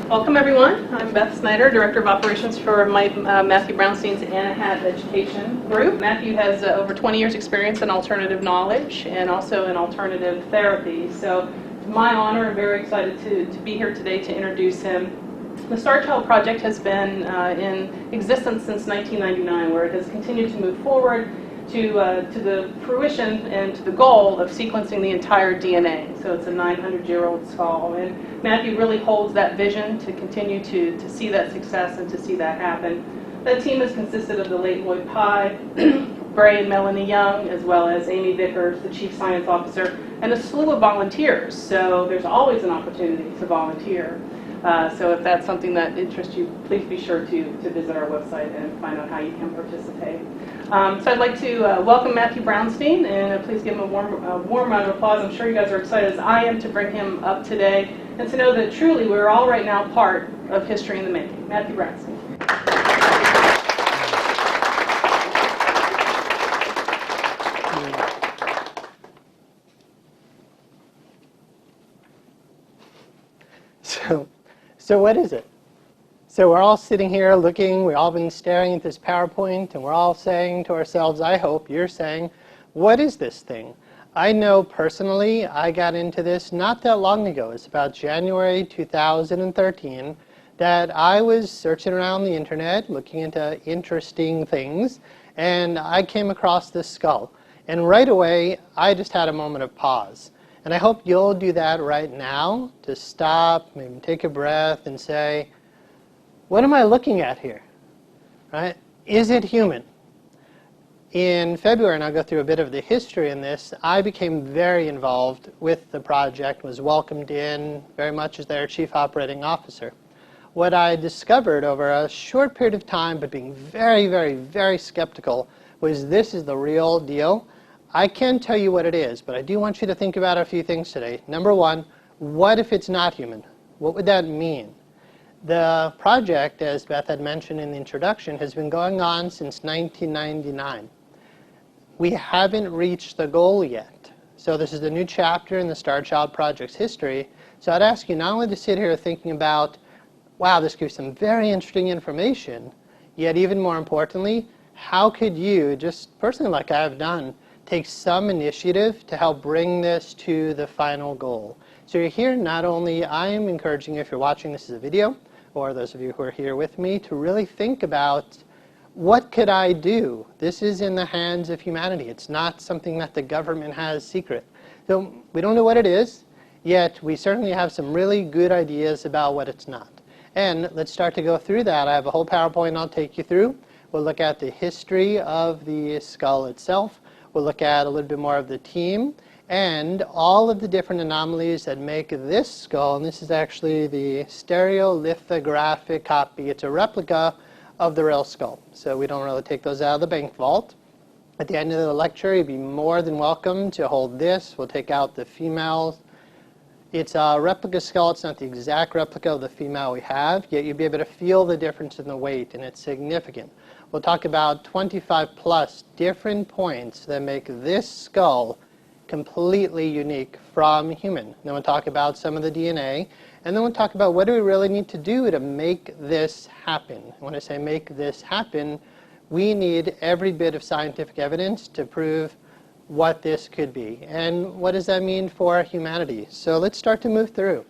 Welcome everyone. I'm Beth Snyder, Director of Operations for Matthew Brownstein's Anahat Education Group. Matthew has over 20 years experience in alternative knowledge and also in alternative therapy. So it's my honor, I'm very excited to be here today to introduce him. The Starchild project has been in existence since 1999, where it has continued to move forward to the fruition and to the goal of sequencing the entire DNA. So it's a 900-year-old skull. And Matthew really holds that vision to continue to see that success and to see that happen. That team has consisted of the late Lloyd Pye, Bray and Melanie Young, as well as Amy Vickers, the Chief Science Officer, and a slew of volunteers. So there's always an opportunity to volunteer. So if that's something that interests you, please be sure to visit our website and find out how you can participate. So I'd like to welcome Matthew Brownstein, and please give him a warm round of applause. I'm sure you guys are excited as I am to bring him up today and to know that truly we're all right now part of history in the making. Matthew Brownstein. So what is it? So we're all sitting here looking, we've all been staring at this PowerPoint, and we're all saying to ourselves, I hope you're saying, what is this thing? I know personally I got into this not that long ago. It's about January 2013 that I was searching around the internet looking into interesting things, and I came across this skull. And right away I just had a moment of pause. And I hope you'll do that right now, to stop, maybe take a breath and say, what am I looking at here? Right? Is it human? In February, and I'll go through a bit of the history in this, I became very involved with the project, was welcomed in very much as their Chief Operating Officer. What I discovered over a short period of time, but being very, very, very skeptical, was this is the real deal. I can tell you what it is, but I do want you to think about a few things today. Number one, what if it's not human? What would that mean? The project, as Beth had mentioned in the introduction, has been going on since 1999. We haven't reached the goal yet. So this is a new chapter in the Starchild project's history. So I'd ask you not only to sit here thinking about, wow, this gives some very interesting information, yet even more importantly, how could you, just personally like I've done, take some initiative to help bring this to the final goal. So you're here, not only I am encouraging you, if you're watching this as a video, or those of you who are here with me, to really think about, what could I do? This is in the hands of humanity. It's not something that the government has secret. So we don't know what it is, yet we certainly have some really good ideas about what it's not. And let's start to go through that. I have a whole PowerPoint I'll take you through. We'll look at the history of the skull itself. We'll look at a little bit more of the team and all of the different anomalies that make this skull, and this is actually the stereolithographic copy. It's a replica of the real skull. So we don't really take those out of the bank vault. At the end of the lecture, you'd be more than welcome to hold this. We'll take out the female. It's a replica skull. It's not the exact replica of the female we have, yet you'll be able to feel the difference in the weight, and it's significant. We'll talk about 25 plus different points that make this skull completely unique from human. Then we'll talk about some of the DNA, and then we'll talk about what do we really need to do to make this happen. When I say make this happen, we need every bit of scientific evidence to prove what this could be. And what does that mean for humanity? So let's start to move through.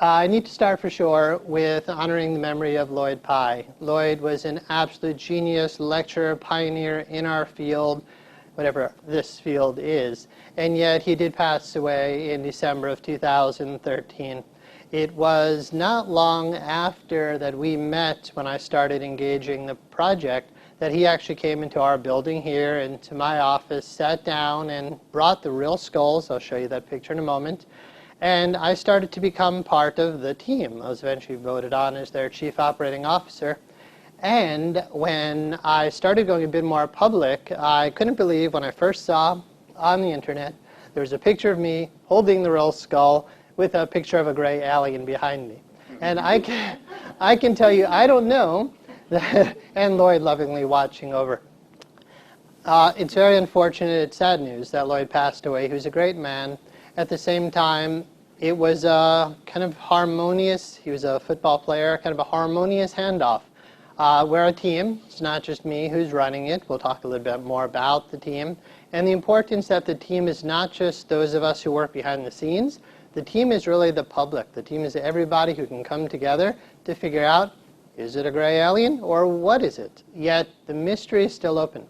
I need to start for sure with honoring the memory of Lloyd Pye. Lloyd was an absolute genius, lecturer, pioneer in our field, whatever this field is, and yet he did pass away in December of 2013. It was not long after that we met when I started engaging the project that he actually came into our building here into my office, sat down and brought the real skulls. I'll show you that picture in a moment. And I started to become part of the team. I was eventually voted on as their Chief Operating Officer. And when I started going a bit more public, I couldn't believe when I first saw on the internet there was a picture of me holding the real skull with a picture of a gray alien behind me. And I can tell you, I don't know, that, and Lloyd lovingly watching over. It's very unfortunate, it's sad news that Lloyd passed away. He was a great man. At the same time, it was a kind of harmonious, he was a football player, kind of a harmonious handoff. We're a team. It's not just me who's running it. We'll talk a little bit more about the team. And the importance that the team is not just those of us who work behind the scenes. The team is really the public. The team is everybody who can come together to figure out, is it a gray alien or what is it? Yet the mystery is still open.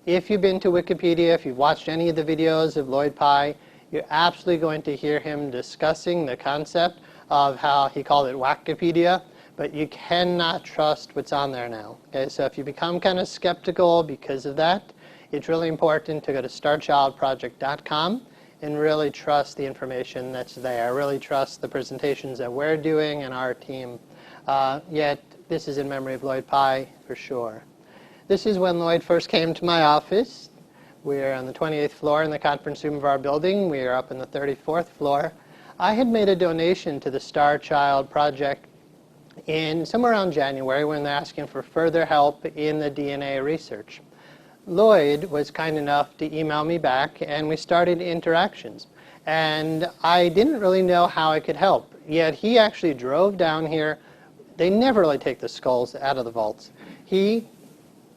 If you've been to Wikipedia, if you've watched any of the videos of Lloyd Pye, you're absolutely going to hear him discussing the concept of how he called it Wikipedia, but you cannot trust what's on there now. Okay, so if you become kind of skeptical because of that, it's really important to go to StarchildPJT.com and really trust the information that's there. Really trust the presentations that we're doing and our team. Yet this is in memory of Lloyd Pye for sure. This is when Lloyd first came to my office. We're on the 28th floor in the conference room of our building. We are up on the 34th floor. I had made a donation to the Starchild project in somewhere around January when they're asking for further help in the DNA research. Lloyd was kind enough to email me back and we started interactions. And I didn't really know how I could help. Yet he actually drove down here. They never really take the skulls out of the vaults. He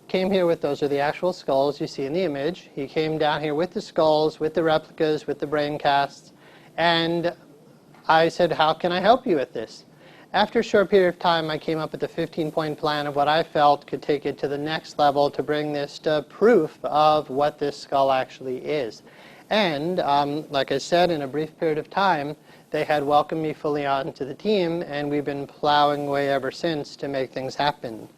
came here with, those are the actual skulls you see in the image. He came down here with the skulls, with the replicas, with the brain casts. And I said, how can I help you with this? After a short period of time, I came up with a 15-point plan of what I felt could take it to the next level to bring this to proof of what this skull actually is. And like I said, in a brief period of time, they had welcomed me fully onto the team, and we've been plowing away ever since to make things happen.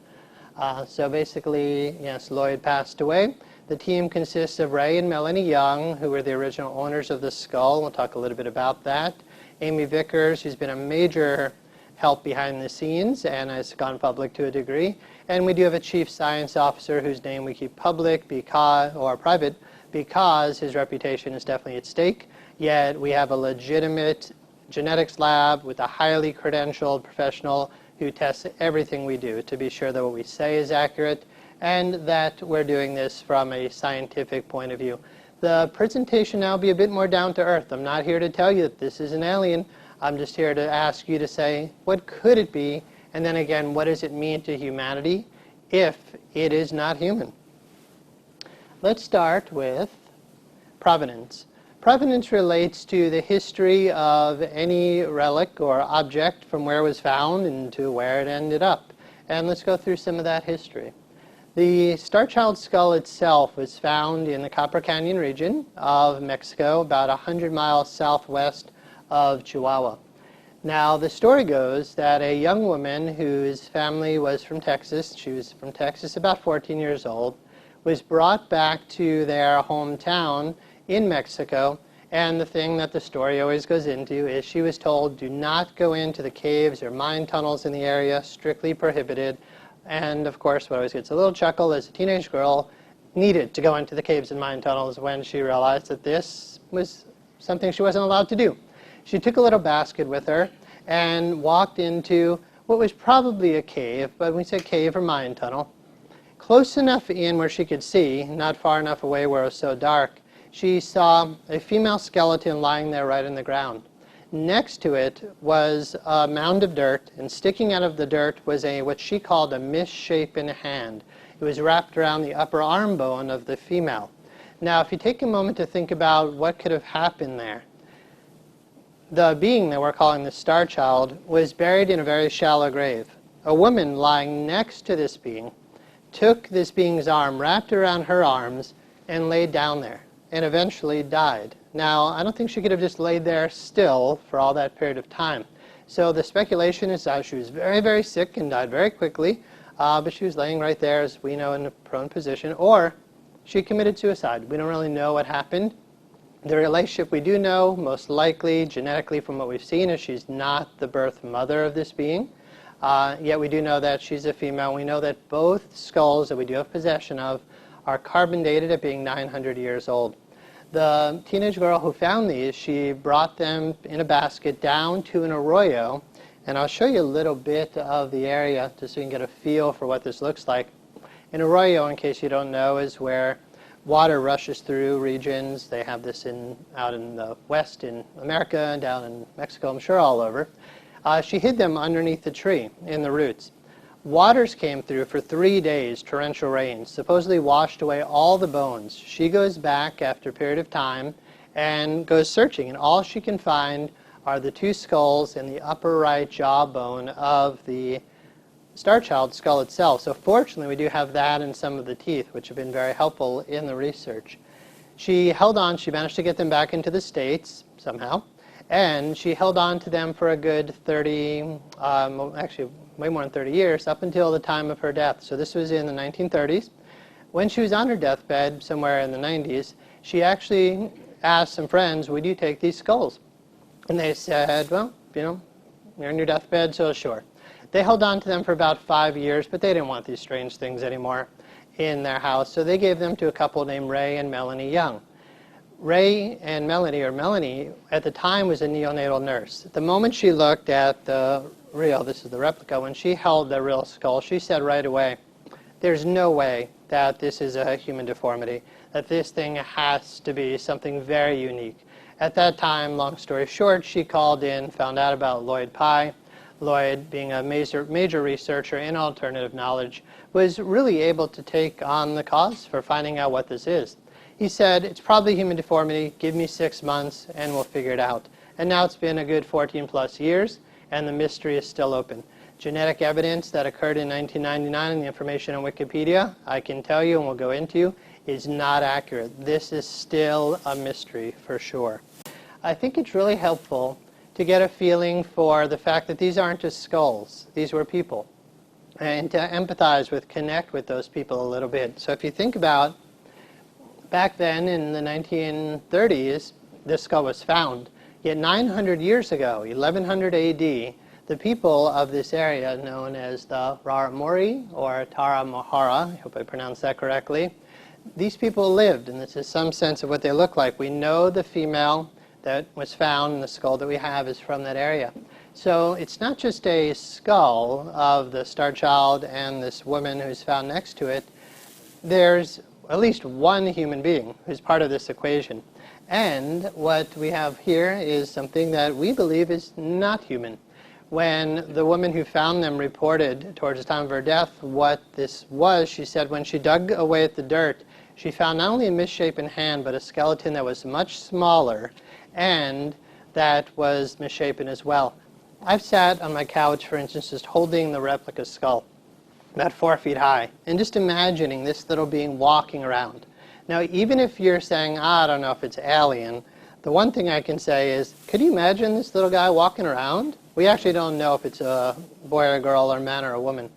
So basically, yes, Lloyd passed away. The team consists of Ray and Melanie Young, who were the original owners of the skull. We'll talk a little bit about that. Amy Vickers, who's been a major help behind the scenes and has gone public to a degree. And we do have a chief science officer whose name we keep public or private because his reputation is definitely at stake. Yet we have a legitimate genetics lab with a highly credentialed professional who tests everything we do to be sure that what we say is accurate and that we're doing this from a scientific point of view. The presentation now will be a bit more down to earth. I'm not here to tell you that this is an alien. I'm just here to ask you to say, what could it be? And then again, what does it mean to humanity if it is not human? Let's start with provenance. Provenance relates to the history of any relic or object from where it was found and to where it ended up. And let's go through some of that history. The Starchild skull itself was found in the Copper Canyon region of Mexico, about 100 miles southwest of Chihuahua. Now, the story goes that a young woman whose family was from Texas, she was from Texas, about 14 years old, was brought back to their hometown in Mexico, and the thing that the story always goes into is she was told, do not go into the caves or mine tunnels in the area, strictly prohibited. And of course, what always gets a little chuckle is a teenage girl needed to go into the caves and mine tunnels when she realized that this was something she wasn't allowed to do. She took a little basket with her and walked into what was probably a cave, but we say cave or mine tunnel. Close enough in where she could see, not far enough away where it was so dark, she saw a female skeleton lying there right in the ground. Next to it was a mound of dirt, and sticking out of the dirt was what she called a misshapen hand. It was wrapped around the upper arm bone of the female. Now, if you take a moment to think about what could have happened there, the being that we're calling the Starchild was buried in a very shallow grave. A woman lying next to this being took this being's arm, wrapped around her arms, and laid down there, and eventually died. Now, I don't think she could have just laid there still for all that period of time. So the speculation is that she was very, very sick and died very quickly, but she was laying right there, as we know, in a prone position, or she committed suicide. We don't really know what happened. The relationship we do know, most likely, genetically from what we've seen, is she's not the birth mother of this being. Yet we do know that she's a female. We know that both skulls that we do have possession of are carbon dated at being 900 years old. The teenage girl who found these, she brought them in a basket down to an arroyo, and I'll show you a little bit of the area just so you can get a feel for what this looks like. An arroyo, in case you don't know, is where water rushes through regions. They have this out in the west in America, down in Mexico, I'm sure all over. She hid them underneath the tree in the roots. Waters came through for 3 days, torrential rains, supposedly washed away all the bones. She goes back after a period of time and goes searching, and all she can find are the 2 skulls and the upper right jawbone of the Starchild skull itself. So fortunately, we do have that and some of the teeth, which have been very helpful in the research. She held on. She managed to get them back into the States somehow, and she held on to them for a good 30, actually way more than 30 years, up until the time of her death. So this was in the 1930s. When she was on her deathbed, somewhere in the 90s, she actually asked some friends, would you take these skulls? And they said, well, you know, you're on your deathbed, so sure. They held on to them for about 5 years, but they didn't want these strange things anymore in their house, so they gave them to a couple named Ray and Melanie Young. Ray and Melanie, or Melanie, at the time was a neonatal nurse. The moment she looked at the real, this is the replica, when she held the real skull, she said right away, there's no way that this is a human deformity, that this thing has to be something very unique. At that time, long story short, she called in, found out about Lloyd Pye. Lloyd, being a major researcher in alternative knowledge, was really able to take on the cause for finding out what this is. He said, it's probably human deformity, give me 6 months and we'll figure it out. And now it's been a good 14 plus years and the mystery is still open. Genetic evidence that occurred in 1999 in the information on Wikipedia, I can tell you and we'll go into, is not accurate. This is still a mystery for sure. I think it's really helpful to get a feeling for the fact that these aren't just skulls. These were people. And to empathize with, connect with those people a little bit. So if you think about back then in the 1930s, this skull was found. Yet 900 years ago, 1100 AD, the people of this area known as the Raramuri or Tarahumara, I hope I pronounced that correctly, these people lived, and this is some sense of what they look like. We know the female that was found in the skull that we have is from that area. So it's not just a skull of the Starchild and this woman who's found next to it. There's at least one human being who's part of this equation. And what we have here is something that we believe is not human. When the woman who found them reported towards the time of her death what this was, she said when she dug away at the dirt, she found not only a misshapen hand, but a skeleton that was much smaller and that was misshapen as well. I've sat on my couch, for instance, just holding the replica skull, about 4 feet high, and just imagining this little being walking around. Now, even if you're saying, I don't know if it's alien, the one thing I can say is, could you imagine this little guy walking around? We actually don't know if it's a boy or a girl or a man or a woman.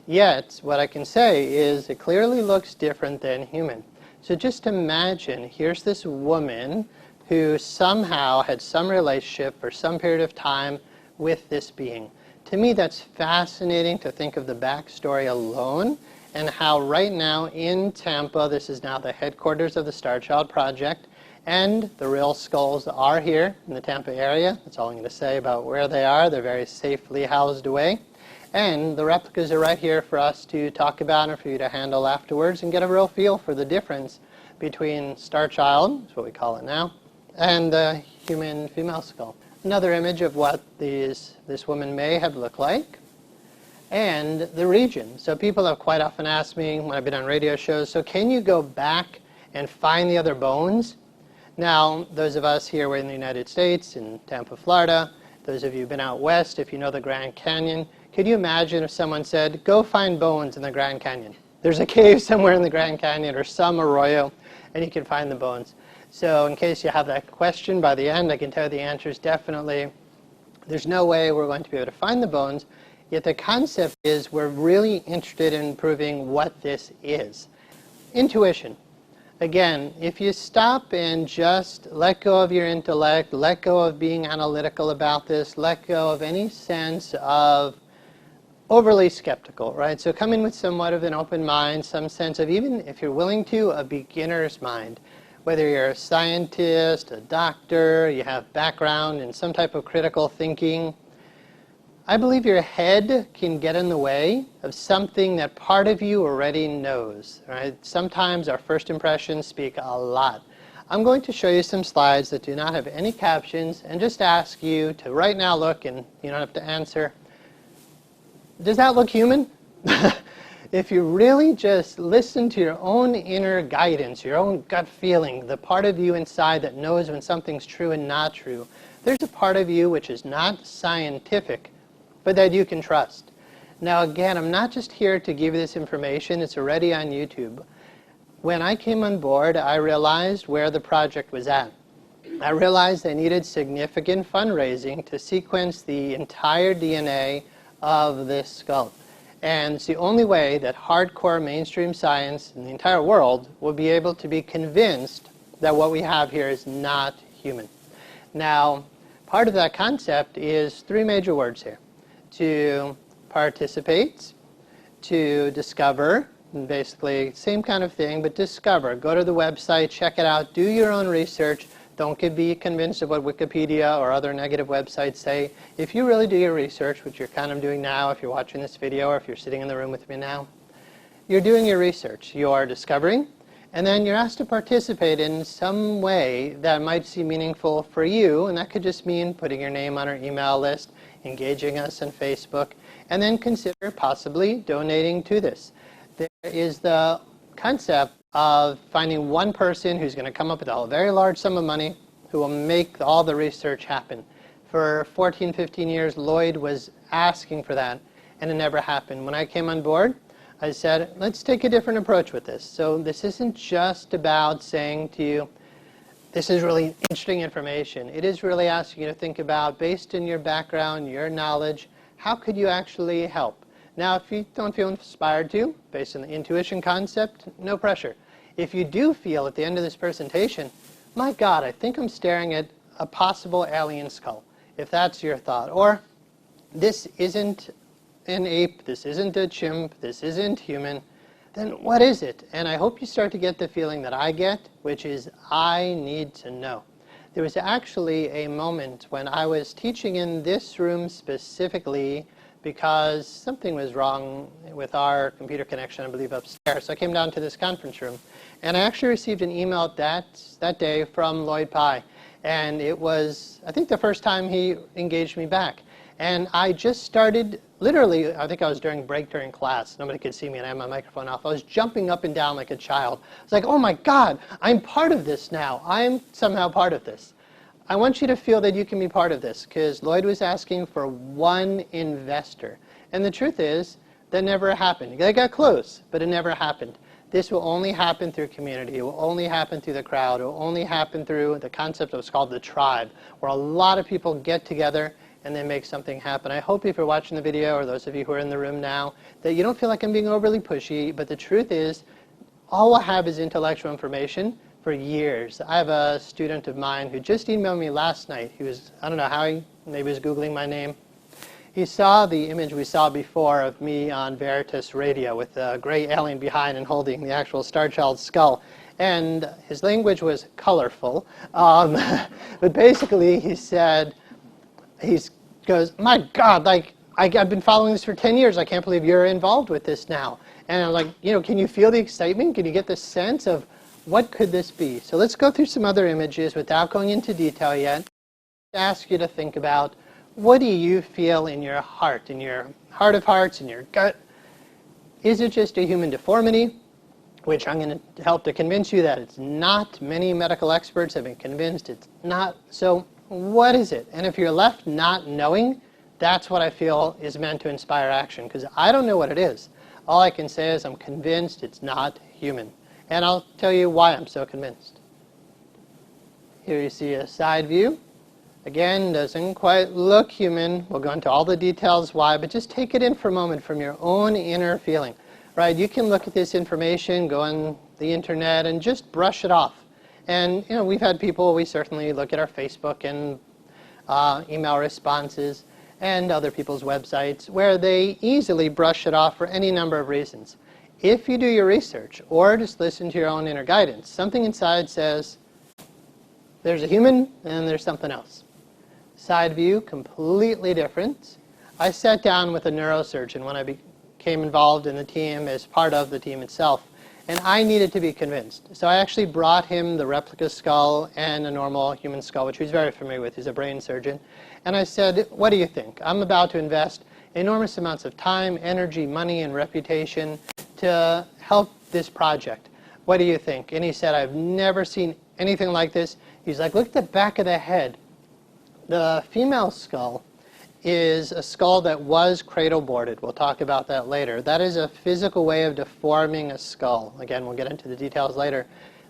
Yet, what I can say is it clearly looks different than human. So just imagine, here's this woman who somehow had some relationship for some period of time with this being. To me, that's fascinating to think of the backstory alone and how right now in Tampa, this is now the headquarters of the Starchild Project, and the real skulls are here in the Tampa area. That's all I'm going to say about where they are. They're very safely housed away. And the replicas are right here for us to talk about and for you to handle afterwards and get a real feel for the difference between Starchild, that's what we call it now, and the human female skull. Another image of what this woman may have looked like, and the region. So people have quite often asked me when I've been on radio shows, so can you go back and find the other bones? Now, those of us here in the United States, in Tampa, Florida, those of you who've been out west, if you know the Grand Canyon, could you imagine if someone said, go find bones in the Grand Canyon? There's a cave somewhere in the Grand Canyon or some arroyo, and you can find the bones. So in case you have that question by the end, I can tell you the answer is definitely there's no way we're going to be able to find the bones, yet the concept is we're really interested in proving what this is. Intuition. Again, if you stop and just let go of your intellect, let go of being analytical about this, let go of any sense of overly skeptical, right? So come in with somewhat of an open mind, some sense of, even if you're willing to, a beginner's mind. Whether you're a scientist, a doctor, you have background in some type of critical thinking, I believe your head can get in the way of something that part of you already knows. Right? Sometimes our first impressions speak a lot. I'm going to show you some slides that do not have any captions and just ask you to right now look, and you don't have to answer. Does that look human? If you really just listen to your own inner guidance, your own gut feeling, the part of you inside that knows when something's true and not true, there's a part of you which is not scientific, but that you can trust. Now again, I'm not just here to give you this information, it's already on YouTube. When I came on board, I realized where the project was at. I realized I needed significant fundraising to sequence the entire DNA of this skull. And it's the only way that hardcore mainstream science in the entire world will be able to be convinced that what we have here is not human. Now, part of that concept is three major words here. To participate, to discover, and basically same kind of thing, but discover. Go to the website, check it out, do your own research. Don't be convinced of what Wikipedia or other negative websites say. If you really do your research, which you're kind of doing now if you're watching this video or if you're sitting in the room with me now, you're doing your research. You are discovering, and then you're asked to participate in some way that might seem meaningful for you, and that could just mean putting your name on our email list, engaging us on Facebook, and then consider possibly donating to this. There is the concept of finding one person who's going to come up with a very large sum of money who will make all the research happen. For 14, 15 years, Lloyd was asking for that, and it never happened. When I came on board, I said, let's take a different approach with this. So this isn't just about saying to you, this is really interesting information. It is really asking you to think about, based on your background, your knowledge, how could you actually help? Now, if you don't feel inspired to, based on the intuition concept, no pressure. If you do feel at the end of this presentation, my God, I think I'm staring at a possible alien skull, if that's your thought. Or, this isn't an ape, this isn't a chimp, this isn't human, then what is it? And I hope you start to get the feeling that I get, which is I need to know. There was actually a moment when I was teaching in this room specifically because something was wrong with our computer connection, I believe, upstairs. So I came down to this conference room, and I actually received an email that day from Lloyd Pye. And it was, I think, the first time he engaged me back. And I just started, literally, I think I was during break during class. Nobody could see me, and I had my microphone off. I was jumping up and down like a child. I was like, oh my God, I'm part of this now. I'm somehow part of this. I want you to feel that you can be part of this, because Lloyd was asking for one investor. And the truth is, that never happened. They got close, but it never happened. This will only happen through community. It will only happen through the crowd. It will only happen through the concept of what's called the tribe, where a lot of people get together and they make something happen. I hope if you're watching the video, or those of you who are in the room now, that you don't feel like I'm being overly pushy, but the truth is, all we'll have is intellectual information for years. I have a student of mine who just emailed me last night. He was, I don't know how he maybe was Googling my name. He saw the image we saw before of me on Veritas Radio with a gray alien behind and holding the actual Starchild skull. And his language was colorful. But basically he said, he goes, my God, like, I've been following this for 10 years. I can't believe you're involved with this now. And I'm like, you know, can you feel the excitement? Can you get the sense of what could this be? So let's go through some other images without going into detail yet. I ask you to think about, what do you feel in your heart of hearts, in your gut? Is it just a human deformity, which I'm going to help to convince you that it's not? Many medical experts have been convinced it's not. So what is it? And if you're left not knowing, that's what I feel is meant to inspire action, because I don't know what it is. All I can say is I'm convinced it's not human. And I'll tell you why I'm so convinced. Here you see a side view. Again, doesn't quite look human. We'll go into all the details why, but just take it in for a moment from your own inner feeling. Right? You can look at this information, go on the internet, and just brush it off. And you know, we've had people, we certainly look at our Facebook and email responses and other people's websites where they easily brush it off for any number of reasons. If you do your research or just listen to your own inner guidance, something inside says, there's a human and there's something else. Side view, completely different. I sat down with a neurosurgeon when I became involved in the team as part of the team itself, and I needed to be convinced. So I actually brought him the replica skull and a normal human skull, which he's very familiar with. He's a brain surgeon. And I said, what do you think? I'm about to invest enormous amounts of time, energy, money, and reputation to help this project. What do you think? And he said, I've never seen anything like this. He's like, look at the back of the head. The female skull is a skull that was cradle boarded. We'll talk about that later. That is a physical way of deforming a skull. Again, we'll get into the details later.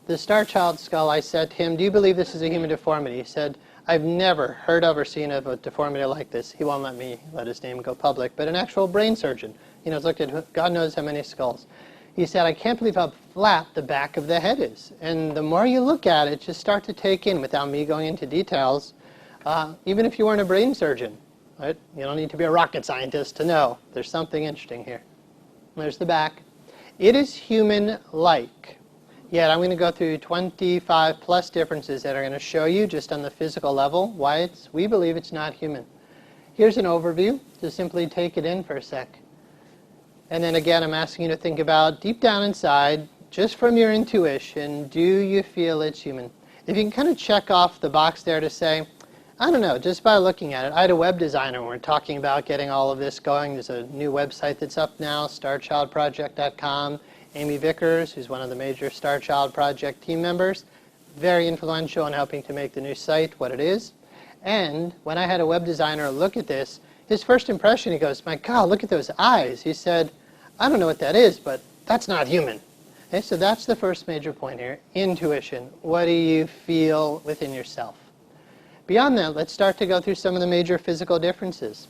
The Starchild skull, I said to him, do you believe this is a human deformity? He said, I've never heard of or seen of a deformity like this. He won't let me let his name go public, but an actual brain surgeon. You know, he's looked at God knows how many skulls. He said, I can't believe how flat the back of the head is. And the more you look at it, just start to take in, without me going into details, even if you weren't a brain surgeon. Right? You don't need to be a rocket scientist to know there's something interesting here. There's the back. It is human-like. Yet I'm going to go through 25 plus differences that are going to show you just on the physical level why we believe it's not human. Here's an overview. Just simply take it in for a sec. And then again, I'm asking you to think about deep down inside, just from your intuition, do you feel it's human? If you can kind of check off the box there to say, I don't know, just by looking at it. I had a web designer when we're talking about getting all of this going. There's a new website that's up now, StarchildPJT.com. Amy Vickers, who's one of the major StarChild Project team members, very influential in helping to make the new site what it is. And when I had a web designer look at this, his first impression, he goes, my God, look at those eyes. He said, I don't know what that is, but that's not human. Okay, so that's the first major point here, intuition. What do you feel within yourself? Beyond that, let's start to go through some of the major physical differences.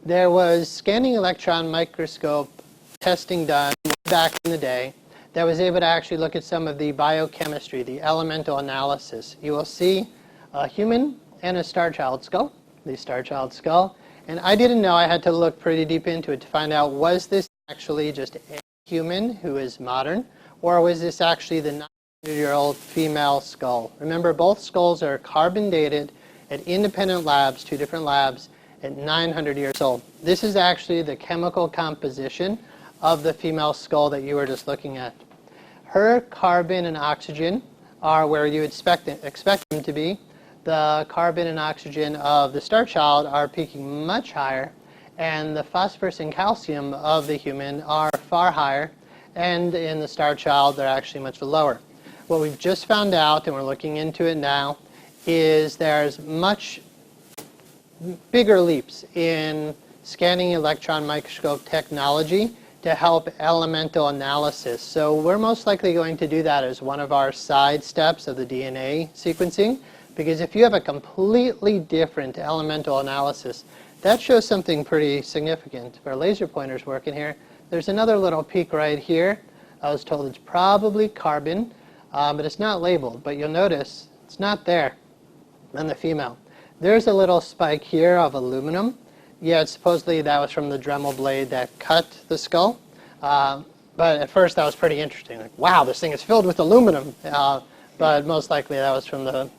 There was scanning electron microscope testing done back in the day that was able to actually look at some of the biochemistry, the elemental analysis. You will see a human and a Starchild skull, the Starchild skull. And I didn't know, I had to look pretty deep into it to find out, was this actually just a human who is modern, or was this actually the 900-year-old female skull? Remember, both skulls are carbon dated at independent labs, 2 different labs, at 900 years old. This is actually the chemical composition of the female skull that you were just looking at. Her carbon and oxygen are where you expect them to be. The carbon and oxygen of the Starchild are peaking much higher, and the phosphorus and calcium of the human are far higher, and in the Starchild they're actually much lower. What we've just found out, and we're looking into it now, is there's much bigger leaps in scanning electron microscope technology to help elemental analysis. So we're most likely going to do that as one of our side steps of the DNA sequencing, because if you have a completely different elemental analysis, that shows something pretty significant. If our laser pointer's working here, there's another little peak right here. I was told it's probably carbon, but it's not labeled. But you'll notice it's not there on the female. There's a little spike here of aluminum. Yeah, supposedly that was from the Dremel blade that cut the skull. But at first that was pretty interesting. Like, wow, this thing is filled with aluminum. But most likely that was from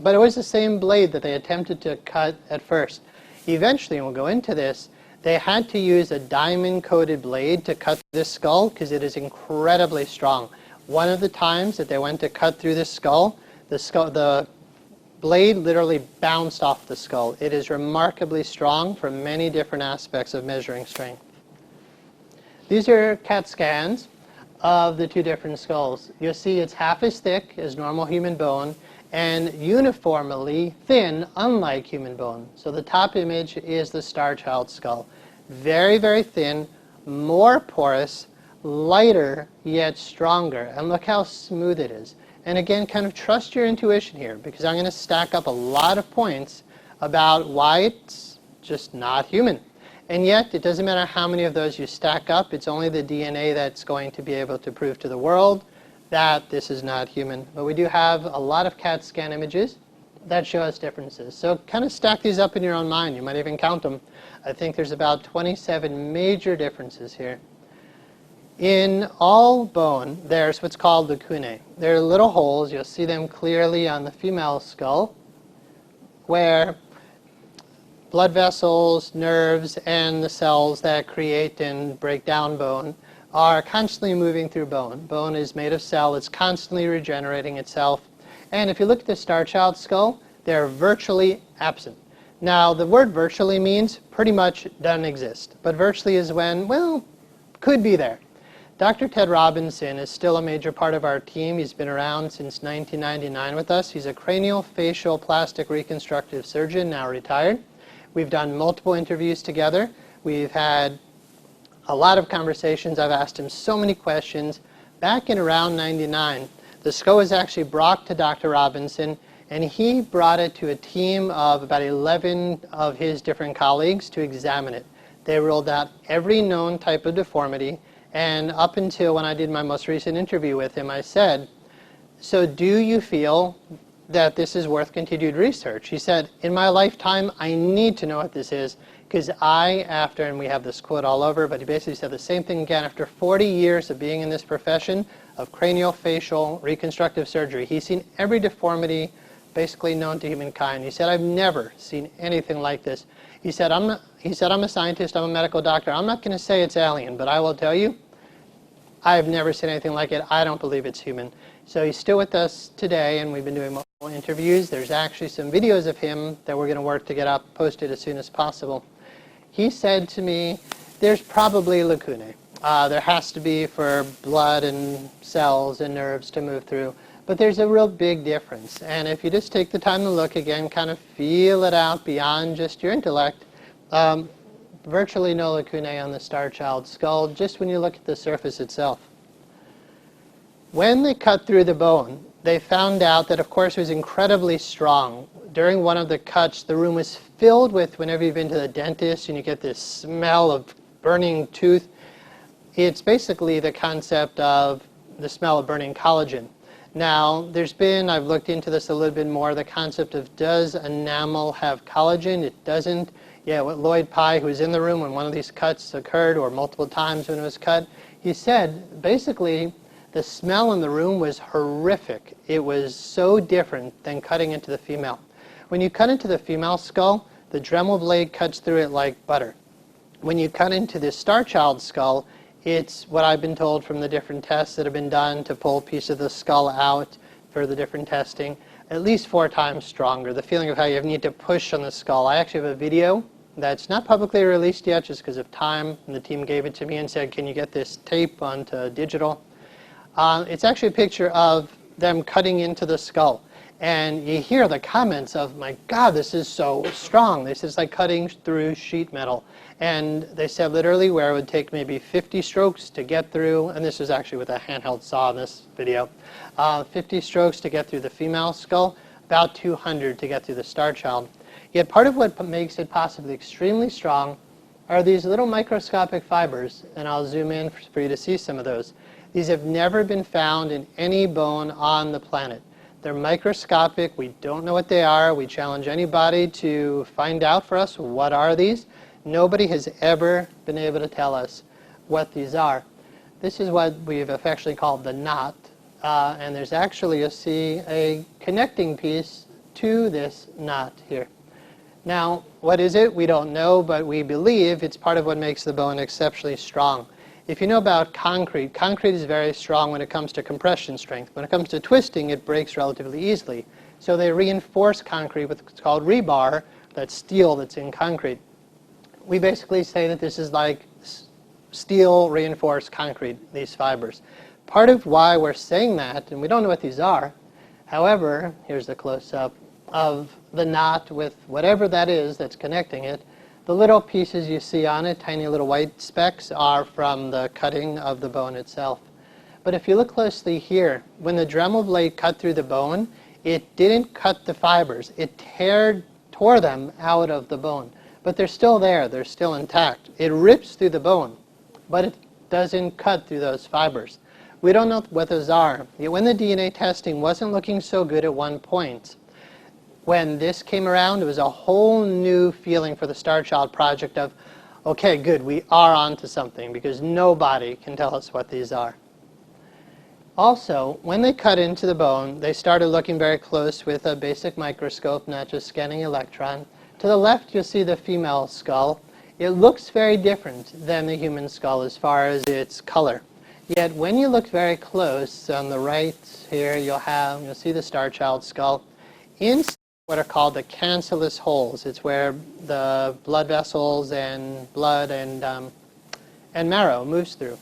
but it was the same blade that they attempted to cut at first. Eventually, and we'll go into this, they had to use a diamond-coated blade to cut this skull because it is incredibly strong. One of the times that they went to cut through this skull, the blade literally bounced off the skull. It is remarkably strong for many different aspects of measuring strength. These are CAT scans of the 2 different skulls. You'll see it's half as thick as normal human bone and uniformly thin, unlike human bone. So the top image is the Starchild skull. Very, very thin, more porous, lighter, yet stronger. And look how smooth it is. And again, kind of trust your intuition here, because I'm going to stack up a lot of points about why it's just not human. And yet, it doesn't matter how many of those you stack up, it's only the DNA that's going to be able to prove to the world that this is not human. But we do have a lot of CAT scan images that show us differences. So kind of stack these up in your own mind. You might even count them. I think there's about 27 major differences here. In all bone, there's what's called lacunae. There are little holes, you'll see them clearly on the female skull, where blood vessels, nerves, and the cells that create and break down bone are constantly moving through bone. Bone is made of cell. It's constantly regenerating itself. And if you look at the Starchild skull, they're virtually absent. Now, the word virtually means pretty much doesn't exist. But virtually is when, well, could be there. Dr. Ted Robinson is still a major part of our team. He's been around since 1999 with us. He's a craniofacial plastic reconstructive surgeon, now retired. We've done multiple interviews together. We've had a lot of conversations. I've asked him so many questions. Back in around 99, the skull was actually brought to Dr. Robinson, and he brought it to a team of about 11 of his different colleagues to examine it. They ruled out every known type of deformity, and up until when I did my most recent interview with him, I said, so do you feel that this is worth continued research? He said, in my lifetime, I need to know what this is, because and we have this quote all over, but he basically said the same thing again, after 40 years of being in this profession of craniofacial reconstructive surgery, he's seen every deformity basically known to humankind. He said, I've never seen anything like this. He said, I'm a scientist, I'm a medical doctor. I'm not going to say it's alien, but I will tell you, I've never seen anything like it. I don't believe it's human. So he's still with us today, and we've been doing multiple interviews. There's actually some videos of him that we're going to work to get up, posted as soon as possible. He said to me, there's probably lacunae. There has to be for blood and cells and nerves to move through. But there's a real big difference. And if you just take the time to look again, kind of feel it out beyond just your intellect, virtually no lacunae on the Starchild skull, just when you look at the surface itself. When they cut through the bone, they found out that, of course, it was incredibly strong. During one of the cuts, the room was filled with, whenever you've been to the dentist and you get this smell of burning tooth, it's basically the concept of the smell of burning collagen. Now, I've looked into this a little bit more, the concept of does enamel have collagen? It doesn't. Yeah, with Lloyd Pye, who was in the room when one of these cuts occurred, or multiple times when it was cut, he said, basically, the smell in the room was horrific. It was so different than cutting into the female. When you cut into the female skull, the Dremel blade cuts through it like butter. When you cut into the Starchild skull, it's what I've been told from the different tests that have been done to pull a piece of the skull out for the different testing, at least 4 times stronger. The feeling of how you need to push on the skull. I actually have a video that's not publicly released yet just because of time, and the team gave it to me and said, can you get this tape onto digital? It's actually a picture of them cutting into the skull. And you hear the comments of, my God, this is so strong. This is like cutting through sheet metal. And they said literally where it would take maybe 50 strokes to get through, and this was actually with a handheld saw in this video, 50 strokes to get through the female skull, about 200 to get through the Starchild. Yet part of what makes it possibly extremely strong are these little microscopic fibers, and I'll zoom in for you to see some of those. These have never been found in any bone on the planet. They're microscopic. We don't know what they are. We challenge anybody to find out for us what are these. Nobody has ever been able to tell us what these are. This is what we've affectionately called the knot. And there's actually, you'll see, a connecting piece to this knot here. Now, what is it? We don't know, but we believe it's part of what makes the bone exceptionally strong. If you know about concrete, concrete is very strong when it comes to compression strength. When it comes to twisting, it breaks relatively easily. So they reinforce concrete with what's called rebar, that's steel that's in concrete. We basically say that this is like steel reinforced concrete, these fibers. Part of why we're saying that, and we don't know what these are, however, here's the close-up of the knot with whatever that is that's connecting it. The little pieces you see on it, tiny little white specks, are from the cutting of the bone itself. But if you look closely here, when the Dremel blade cut through the bone, it didn't cut the fibers. It tore them out of the bone. But they're still there. They're still intact. It rips through the bone, but it doesn't cut through those fibers. We don't know what those are. Yet when the DNA testing wasn't looking so good at one point, when this came around, it was a whole new feeling for the Starchild project of, okay, good, we are onto something, because nobody can tell us what these are. Also, when they cut into the bone, they started looking very close with a basic microscope, not just scanning electron, To the left, you'll see the female skull. It looks very different than the human skull as far as its color. Yet when you look very close, on the right here, you'll see the Starchild skull. Inside what are called the cancellous holes. It's where the blood vessels and blood and marrow moves through.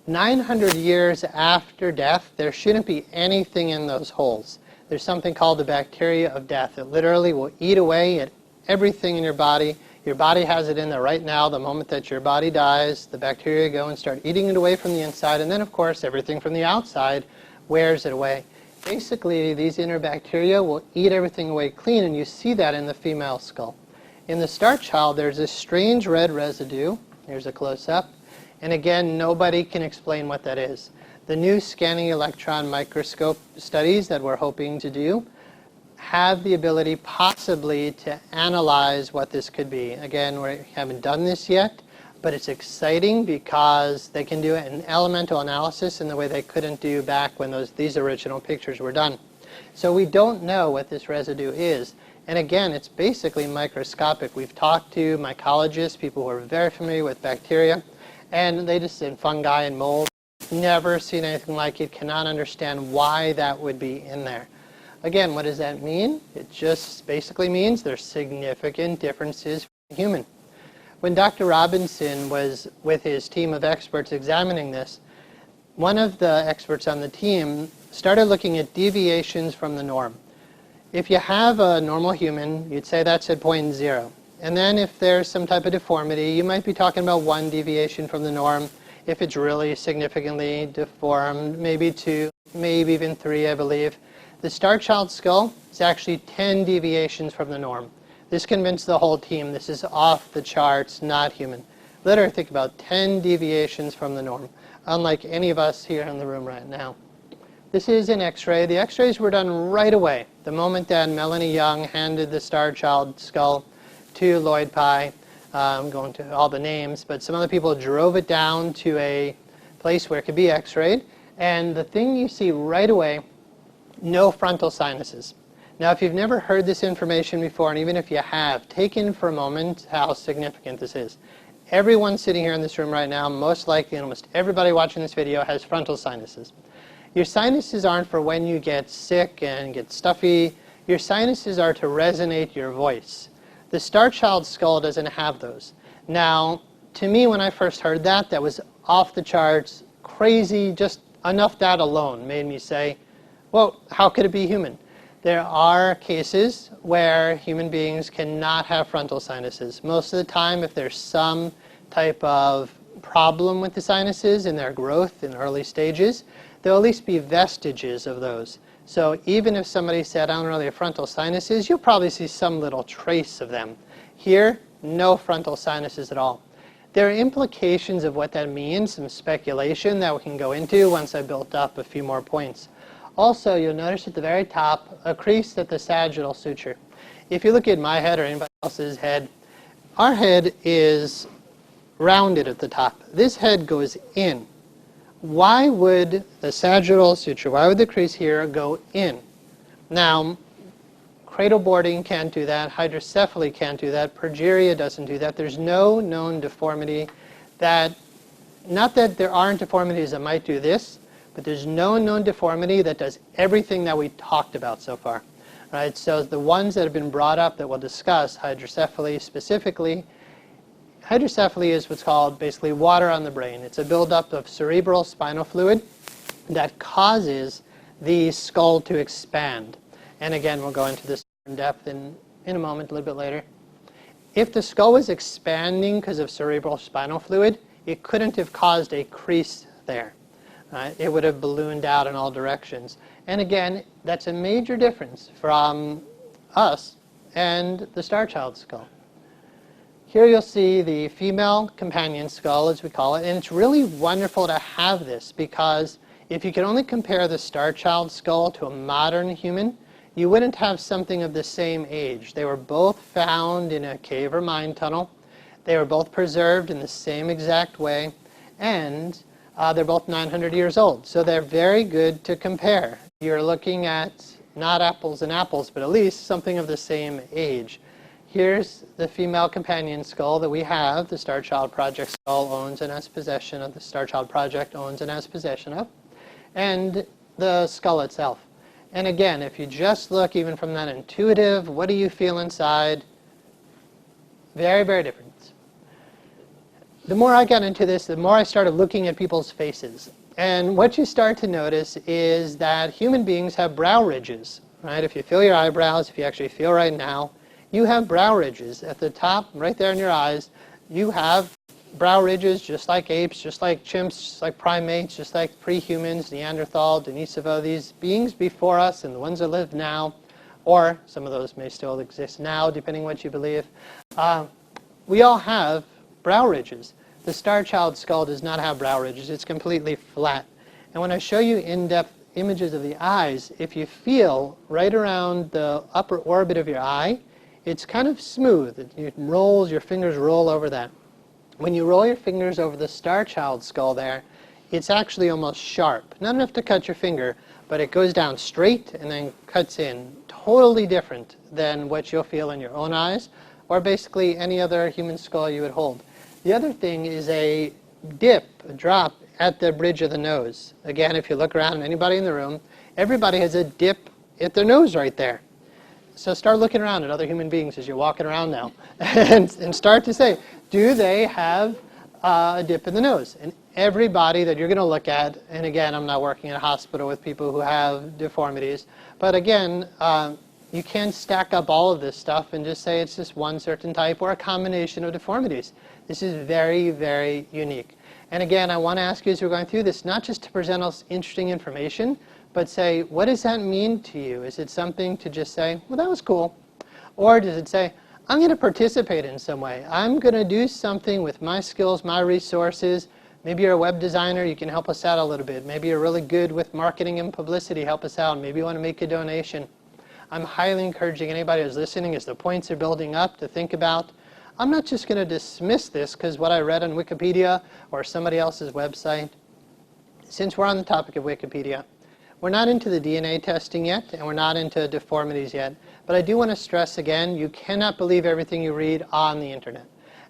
900 years after death, there shouldn't be anything in those holes. There's something called the bacteria of death. It literally will eat away at everything in your body. Your body has it in there right now. The moment that your body dies, the bacteria go and start eating it away from the inside. And then, of course, everything from the outside wears it away. Basically, these inner bacteria will eat everything away clean, and you see that in the female skull. In the Starchild, there's this strange red residue. Here's a close-up. And again, nobody can explain what that is. The new scanning electron microscope studies that we're hoping to do have the ability possibly to analyze what this could be. Again, we haven't done this yet, but it's exciting because they can do an elemental analysis in the way they couldn't do back when these original pictures were done. So we don't know what this residue is. And again, it's basically microscopic. We've talked to mycologists, people who are very familiar with bacteria, and they just said fungi and mold. Never seen anything like it, cannot understand why that would be in there. Again, what does that mean? It just basically means there's significant differences for human. When Dr. Robinson was with his team of experts examining this, one of the experts on the team started looking at deviations from the norm. If you have a normal human, you'd say that's at 0.0. And then if there's some type of deformity, you might be talking about 1 deviation from the norm. If it's really significantly deformed, maybe 2, maybe even 3, I believe. The Starchild skull is actually 10 deviations from the norm. This convinced the whole team this is off the charts, not human. Literally think about 10 deviations from the norm, unlike any of us here in the room right now. This is an X-ray. The X-rays were done right away. The moment that Melanie Young handed the Starchild skull to Lloyd Pye, I'm going to all the names, but some other people drove it down to a place where it could be X-rayed. And the thing you see right away, no frontal sinuses. Now, if you've never heard this information before, and even if you have, take in for a moment how significant this is. Everyone sitting here in this room right now, most likely almost everybody watching this video, has frontal sinuses. Your sinuses aren't for when you get sick and get stuffy. Your sinuses are to resonate your voice. The Starchild skull doesn't have those. Now, to me, when I first heard that, that was off the charts, crazy, just enough that alone made me say, well, how could it be human? There are cases where human beings cannot have frontal sinuses. Most of the time, if there's some type of problem with the sinuses in their growth in early stages, there'll at least be vestiges of those. So even if somebody said, I don't really have frontal sinuses, you'll probably see some little trace of them. Here, no frontal sinuses at all. There are implications of what that means, some speculation that we can go into once I've built up a few more points. Also, you'll notice at the very top a crease at the sagittal suture. If you look at my head or anybody else's head, our head is rounded at the top. This head goes in. Why would the sagittal suture, why would the crease here go in? Now, cradle boarding can't do that. Hydrocephaly can't do that. Progeria doesn't do that. There's no known deformity that, not that there aren't deformities that might do this, but there's no known deformity that does everything that we talked about so far. Right? So the ones that have been brought up that we'll discuss, hydrocephaly specifically, hydrocephaly is what's called basically water on the brain. It's a buildup of cerebral spinal fluid that causes the skull to expand. And again, we'll go into this in depth in a moment, a little bit later. If the skull was expanding because of cerebral spinal fluid, it couldn't have caused a crease there. It would have ballooned out in all directions. And again, that's a major difference from us and the Starchild skull. Here you'll see the female companion skull, as we call it, and it's really wonderful to have this because if you could only compare the Starchild skull to a modern human, you wouldn't have something of the same age. They were both found in a cave or mine tunnel. They were both preserved in the same exact way, and they're both 900 years old. So they're very good to compare. You're looking at not apples and apples, but at least something of the same age. here's the female companion skull that we have, the Starchild Project skull owns and has possession of, the Starchild Project owns and has possession of, and the skull itself. And again, if you just look even from that intuitive, what do you feel inside? Very, very different. The more I got into this, the more I started looking at people's faces. And what you start to notice is that human beings have brow ridges, right? If you feel your eyebrows, if you actually feel right now, you have brow ridges. At the top, right there in your eyes, you have brow ridges just like apes, just like chimps, just like primates, just like pre-humans, Neanderthal, Denisova, these beings before us and the ones that live now, or some of those may still exist now, depending what you believe. We all have brow ridges. The Starchild skull does not have brow ridges. It's completely flat. And when I show you in-depth images of the eyes, if you feel right around the upper orbit of your eye, it's kind of smooth. It rolls, your fingers roll over that. When you roll your fingers over the Starchild skull there, it's actually almost sharp. Not enough to cut your finger, but it goes down straight and then cuts in. Totally different than what you'll feel in your own eyes, or basically any other human skull you would hold. The other thing is a dip, a drop at the bridge of the nose. Again, if you look around, anybody in the room, everybody has a dip at their nose right there. So start looking around at other human beings as you're walking around now and start to say, do they have a dip in the nose? And everybody that you're going to look at, and again, I'm not working in a hospital with people who have deformities, but again, you can't stack up all of this stuff and just say it's just one certain type or a combination of deformities. This is very, very unique. And again, I want to ask you as we're going through this, not just to present us interesting information, but say, what does that mean to you? Is it something to just say, well, that was cool? Or does it say, I'm going to participate in some way. I'm going to do something with my skills, my resources. Maybe you're a web designer, you can help us out a little bit. Maybe you're really good with marketing and publicity, help us out. Maybe you want to make a donation. I'm highly encouraging anybody who's listening as the points are building up to think about, I'm not just going to dismiss this because what I read on Wikipedia or somebody else's website. Since we're on the topic of Wikipedia, we're not into the DNA testing yet, and we're not into deformities yet. But I do want to stress again, you cannot believe everything you read on the internet.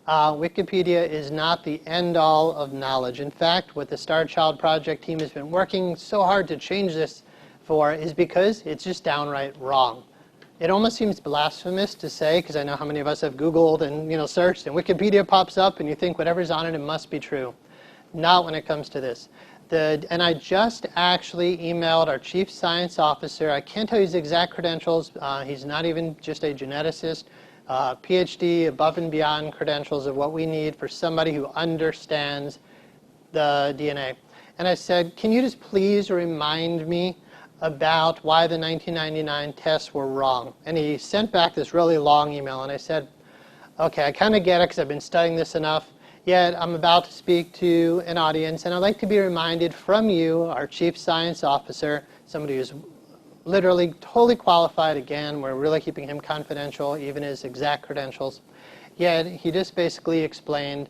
Wikipedia is not the end-all of knowledge. In fact, what the Starchild Project team has been working so hard to change this for is because it's just downright wrong. It almost seems blasphemous to say, because I know how many of us have Googled and searched, and Wikipedia pops up, and you think whatever's on it, it must be true. Not when it comes to this. And I just actually emailed our Chief Science Officer. I can't tell you his exact credentials. He's not even just a geneticist. PhD, above and beyond credentials of what we need for somebody who understands the DNA. And I said, can you just please remind me about why the 1999 tests were wrong? And he sent back this really long email, and I said, okay, I kind of get it because I've been studying this enough. Yet I'm about to speak to an audience, and I'd like to be reminded from you, our Chief Science Officer, somebody who's literally totally qualified. Again, we're really keeping him confidential, even his exact credentials. Yet he just basically explained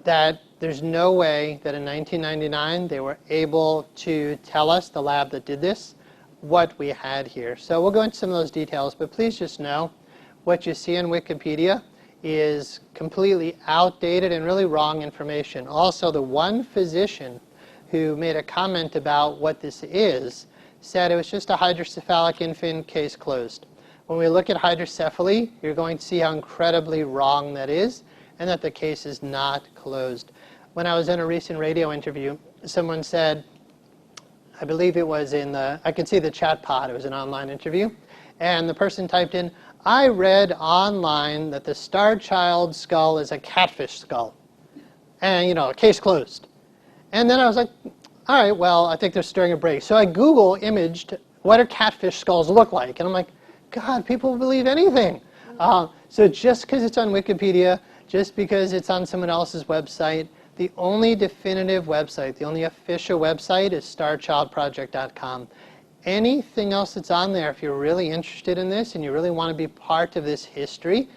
that there's no way that in 1999 they were able to tell us, the lab that did this, what we had here. So we'll go into some of those details, but please just know what you see in Wikipedia is completely outdated and really wrong information. Also, the one physician who made a comment about what this is said it was just a hydrocephalic infant, case closed. When we look at hydrocephaly, you're going to see how incredibly wrong that is and that the case is not closed. When I was in a recent radio interview, someone said, I believe it was in the, I could see the chat pod, it was an online interview, and the person typed in, I read online that the Starchild skull is a catfish skull. And, case closed. And then I was like, all right, well, I think they're stirring a break. So I Google imaged what do catfish skulls look like. And I'm like, God, people will believe anything. So just because it's on Wikipedia, just because it's on someone else's website, the only definitive website, the only official website is StarchildPJT.com. Anything else that's on there, if you're really interested in this and you really want to be part of this history,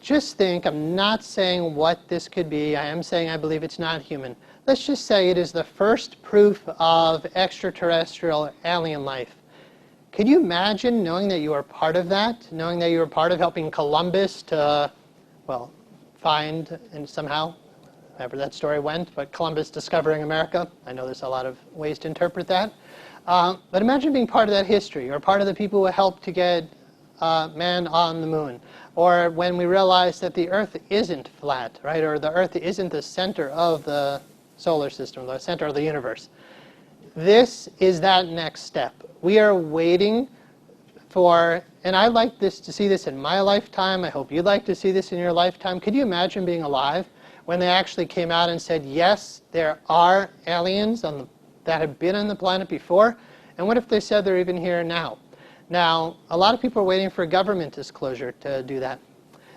just think, I'm not saying what this could be. I am saying I believe it's not human. Let's just say it is the first proof of extraterrestrial alien life. Could you imagine knowing that you are part of that, knowing that you were part of helping Columbus to, well, find and somehow, however that story went, but Columbus discovering America? I know there's a lot of ways to interpret that. But imagine being part of that history, or part of the people who helped to get man on the moon, or when we realized that the Earth isn't flat, right, or the Earth isn't the center of the solar system, the center of the universe. This is that next step. We are waiting for, and I like this to see this in my lifetime. I hope you'd like to see this in your lifetime. Could you imagine being alive when they actually came out and said, yes, there are aliens that have been on the planet before? And what if they said they're even here now? Now, a lot of people are waiting for government disclosure to do that.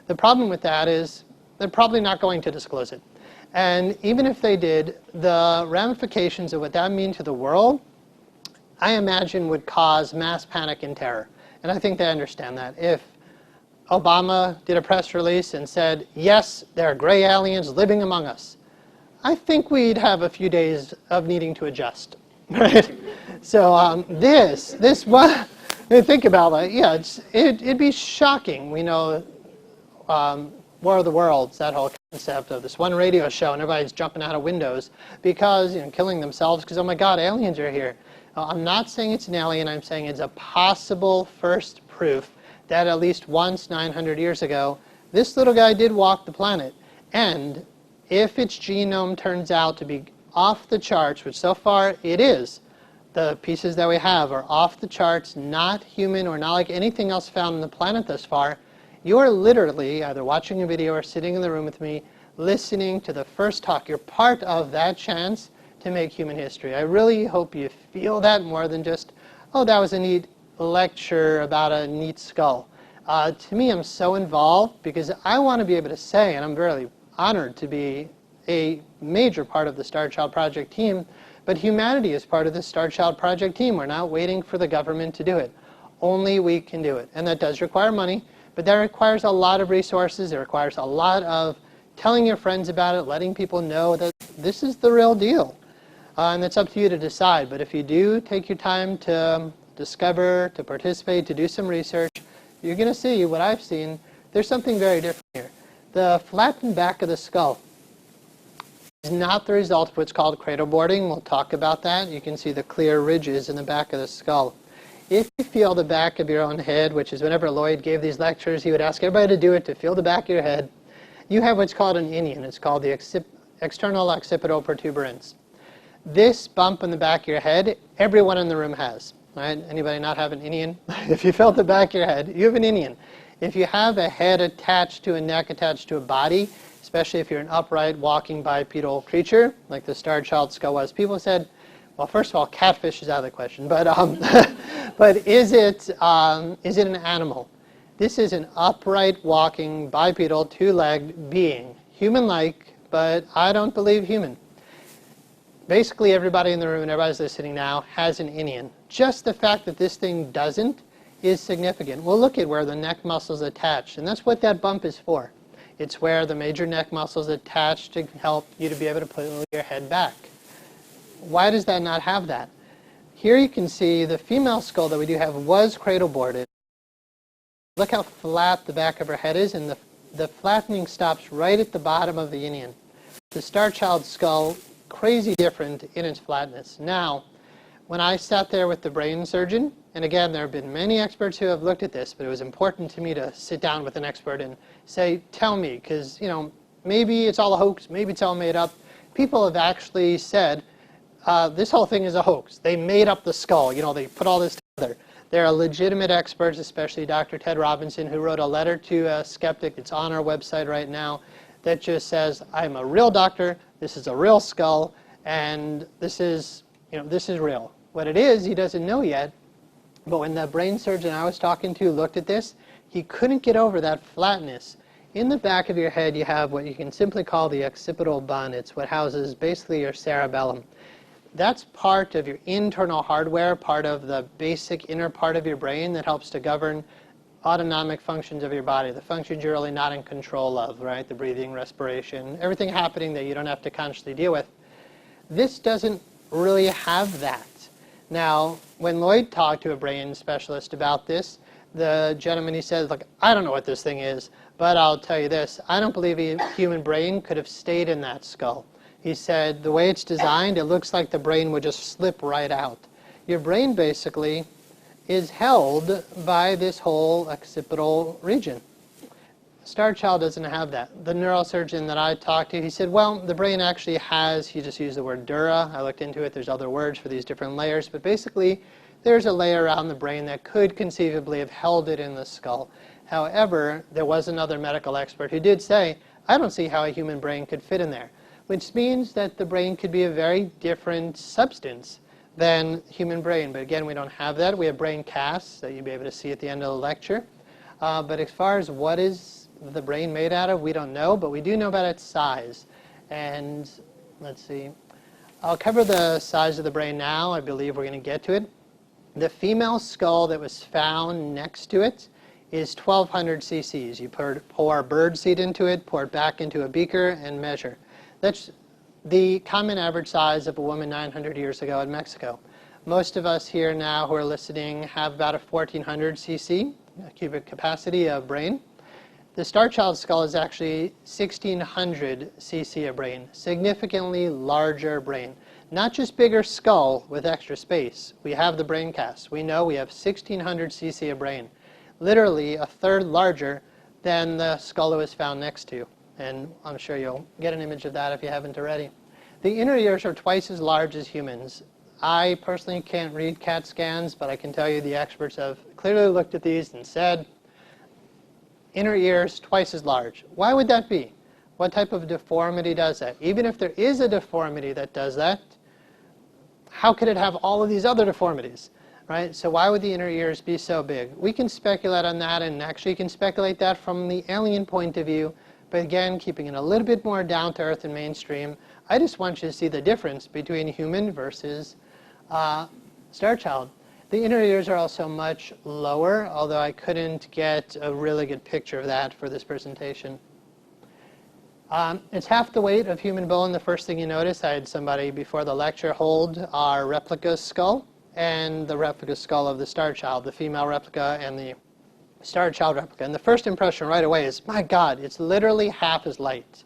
The problem with that is they're probably not going to disclose it. And even if they did, the ramifications of what that means to the world, I imagine would cause mass panic and terror. And I think they understand that. If Obama did a press release and said, yes, there are gray aliens living among us, I think we'd have a few days of needing to adjust. Right? So this one, think about it. Yeah, it'd be shocking. We know War of the Worlds, that whole concept of this one radio show, and everybody's jumping out of windows because, killing themselves because, oh my God, aliens are here. I'm not saying it's an alien. I'm saying it's a possible first proof that at least once 900 years ago, this little guy did walk the planet. And if its genome turns out to be off the charts, which so far it is, the pieces that we have are off the charts, not human or not like anything else found on the planet thus far, you are literally either watching a video or sitting in the room with me, listening to the first talk. You're part of that chance to make human history. I really hope you feel that more than just, oh, that was a neat lecture about a neat skull. To me, I'm so involved because I want to be able to say, and I'm very honored to be a major part of the Starchild Project team, but humanity is part of the Starchild Project team. We're not waiting for the government to do it. Only we can do it. And that does require money, but that requires a lot of resources. It requires a lot of telling your friends about it, letting people know that this is the real deal. And it's up to you to decide. But if you do take your time to discover, to participate, to do some research, you're going to see what I've seen. There's something very different here. The flattened back of the skull is not the result of what's called cradle boarding. We'll talk about that. You can see the clear ridges in the back of the skull. If you feel the back of your own head, which is whenever Lloyd gave these lectures, he would ask everybody to do it, to feel the back of your head, you have what's called an inion. It's called the external occipital protuberance. This bump in the back of your head, everyone in the room has. Right? Anybody not have an inion? If you felt the back of your head, you have an inion. If you have a head attached to a neck, attached to a body, especially if you're an upright, walking bipedal creature, like the Starchild skull was, people said, well, first of all, catfish is out of the question, but but is it an animal? This is an upright, walking, bipedal, two-legged being, human-like, but I don't believe human. Basically, everybody in the room and everybody's listening now has an inion. Just the fact that this thing doesn't is significant. We'll look at where the neck muscles attach, and that's what that bump is for. It's where the major neck muscles attach to help you to be able to put your head back. Why does that not have that? Here you can see the female skull that we do have was cradle boarded. Look how flat the back of her head is, and the flattening stops right at the bottom of the inion. The Starchild skull, crazy different in its flatness. Now, when I sat there with the brain surgeon, and again, there have been many experts who have looked at this, but it was important to me to sit down with an expert and say, tell me, because, maybe it's all a hoax, maybe it's all made up. People have actually said, this whole thing is a hoax. They made up the skull, they put all this together. There are legitimate experts, especially Dr. Ted Robinson, who wrote a letter to a skeptic. It's on our website right now that just says, I'm a real doctor, this is a real skull, and this is real. What it is, he doesn't know yet, but when the brain surgeon I was talking to looked at this, he couldn't get over that flatness. In the back of your head, you have what you can simply call the occipital bun. It's what houses basically your cerebellum. That's part of your internal hardware, part of the basic inner part of your brain that helps to govern autonomic functions of your body, the functions you're really not in control of, right? The breathing, respiration, everything happening that you don't have to consciously deal with. This doesn't really have that. Now, when Lloyd talked to a brain specialist about this, the gentleman, he said, look, I don't know what this thing is, but I'll tell you this, I don't believe a human brain could have stayed in that skull. He said, the way it's designed, it looks like the brain would just slip right out. Your brain basically is held by this whole occipital region. Starchild doesn't have that. The neurosurgeon that I talked to, he said, well, the brain actually has, he just used the word dura. I looked into it. There's other words for these different layers. But basically, there's a layer around the brain that could conceivably have held it in the skull. However, there was another medical expert who did say, I don't see how a human brain could fit in there, which means that the brain could be a very different substance than human brain. But again, we don't have that. We have brain casts that you'll be able to see at the end of the lecture. But as far as what is the brain made out of, we don't know, but we do know about its size. And let's see, I'll cover the size of the brain now. I believe we're going to get to it. The female skull that was found next to it is 1,200 cc's. You pour bird seed into it, pour it back into a beaker, and measure. That's the common average size of a woman 900 years ago in Mexico. Most of us here now who are listening have about a 1,400 cc cubic capacity of brain. The Starchild skull is actually 1,600 cc of brain, significantly larger brain. Not just bigger skull with extra space. We have the brain cast. We know we have 1,600 cc of brain, literally a third larger than the skull that was found next to. And I'm sure you'll get an image of that if you haven't already. The inner ears are twice as large as humans. I personally can't read CAT scans, but I can tell you the experts have clearly looked at these and said, inner ears twice as large. Why would that be? What type of deformity does that? Even if there is a deformity that does that, how could it have all of these other deformities? Right? So why would the inner ears be so big? We can speculate on that, and actually can speculate that from the alien point of view, but again, keeping it a little bit more down to earth and mainstream. I just want you to see the difference between human versus Starchild. The inner ears are also much lower, although I couldn't get a really good picture of that for this presentation. It's half the weight of human bone. The first thing you notice, I had somebody before the lecture hold our replica skull and the replica skull of the Starchild, the female replica and the Starchild replica. And the first impression right away is, my God, it's literally half as light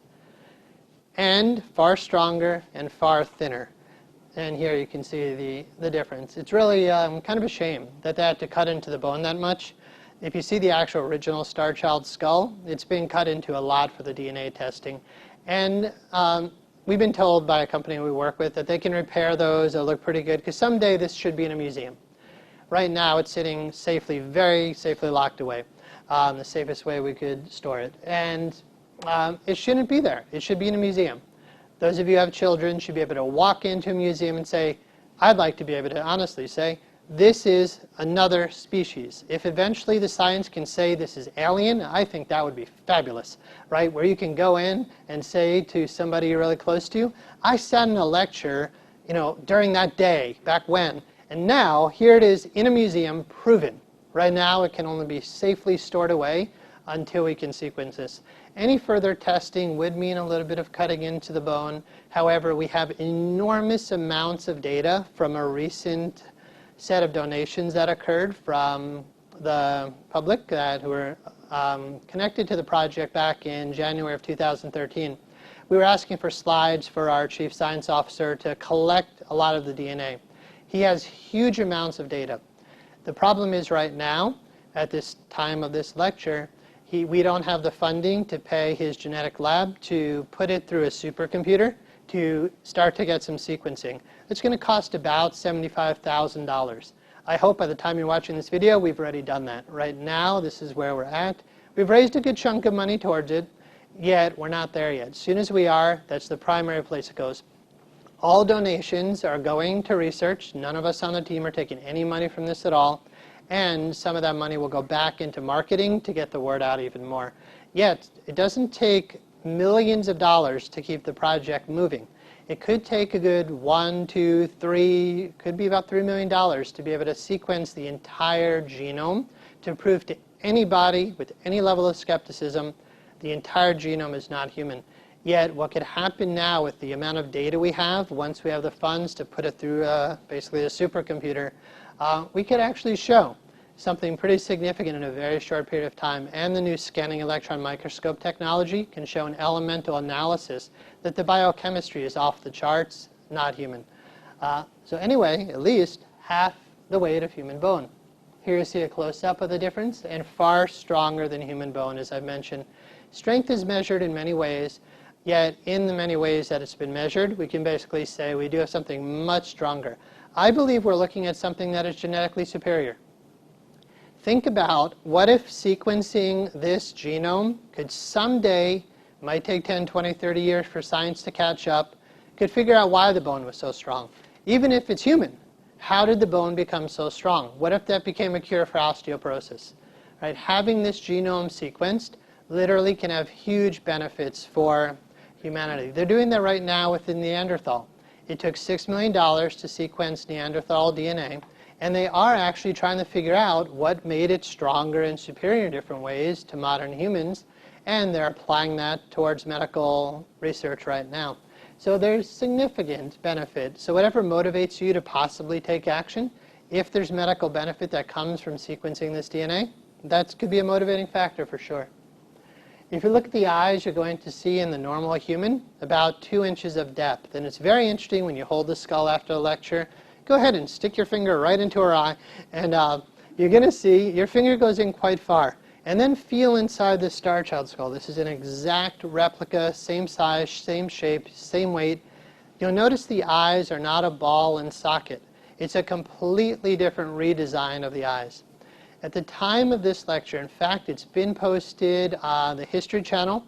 and far stronger and far thinner. And here you can see the difference. It's really kind of a shame that they had to cut into the bone that much. If you see the actual original Starchild skull, it's been cut into a lot for the DNA testing. And we've been told by a company we work with that they can repair those. They'll look pretty good, because someday this should be in a museum. Right now it's sitting safely, very safely locked away, the safest way we could store it. And it shouldn't be there. It should be in a museum. Those of you who have children should be able to walk into a museum and say, I'd like to be able to honestly say, this is another species. If eventually the science can say this is alien, I think that would be fabulous, right? Where you can go in and say to somebody you're really close to, I sat in a lecture, during that day, back when, and now here it is in a museum, proven. Right now it can only be safely stored away until we can sequence this. Any further testing would mean a little bit of cutting into the bone. However, we have enormous amounts of data from a recent set of donations that occurred from the public who were connected to the project back in January of 2013. We were asking for slides for our chief science officer to collect a lot of the DNA. He has huge amounts of data. The problem is right now, at this time of this lecture, we don't have the funding to pay his genetic lab to put it through a supercomputer to start to get some sequencing. It's going to cost about $75,000. I hope by the time you're watching this video, we've already done that. Right now, this is where we're at. We've raised a good chunk of money towards it, yet we're not there yet. As soon as we are, that's the primary place it goes. All donations are going to research. None of us on the team are taking any money from this at all. And some of that money will go back into marketing to get the word out even more. Yet, it doesn't take millions of dollars to keep the project moving. It could take a good $1, $2, $3, could be about $3 million to be able to sequence the entire genome to prove to anybody with any level of skepticism the entire genome is not human. Yet what could happen now with the amount of data we have, once we have the funds to put it through basically a supercomputer, we could actually show something pretty significant in a very short period of time. And the new scanning electron microscope technology can show an elemental analysis that the biochemistry is off the charts, not human. So anyway, at least half the weight of human bone. Here you see a close-up of the difference, and far stronger than human bone, as I've mentioned. Strength is measured in many ways, yet in the many ways that it's been measured, we can basically say we do have something much stronger. I believe we're looking at something that is genetically superior. Think about what if sequencing this genome could someday, might take 10, 20, 30 years for science to catch up, could figure out why the bone was so strong. Even if it's human, how did the bone become so strong? What if that became a cure for osteoporosis? Right? Having this genome sequenced literally can have huge benefits for humanity. They're doing that right now with the Neanderthal. It took $6 million to sequence Neanderthal DNA, and they are actually trying to figure out what made it stronger and superior in different ways to modern humans, and they're applying that towards medical research right now. So there's significant benefit. So whatever motivates you to possibly take action, if there's medical benefit that comes from sequencing this DNA, that could be a motivating factor for sure. If you look at the eyes, you're going to see in the normal human about 2 inches of depth. And it's very interesting when you hold the skull after a lecture. Go ahead and stick your finger right into her eye, and you're going to see your finger goes in quite far. And then feel inside the Starchild skull. This is an exact replica, same size, same shape, same weight. You'll notice the eyes are not a ball and socket. It's a completely different redesign of the eyes. At the time of this lecture, in fact, it's been posted on the History Channel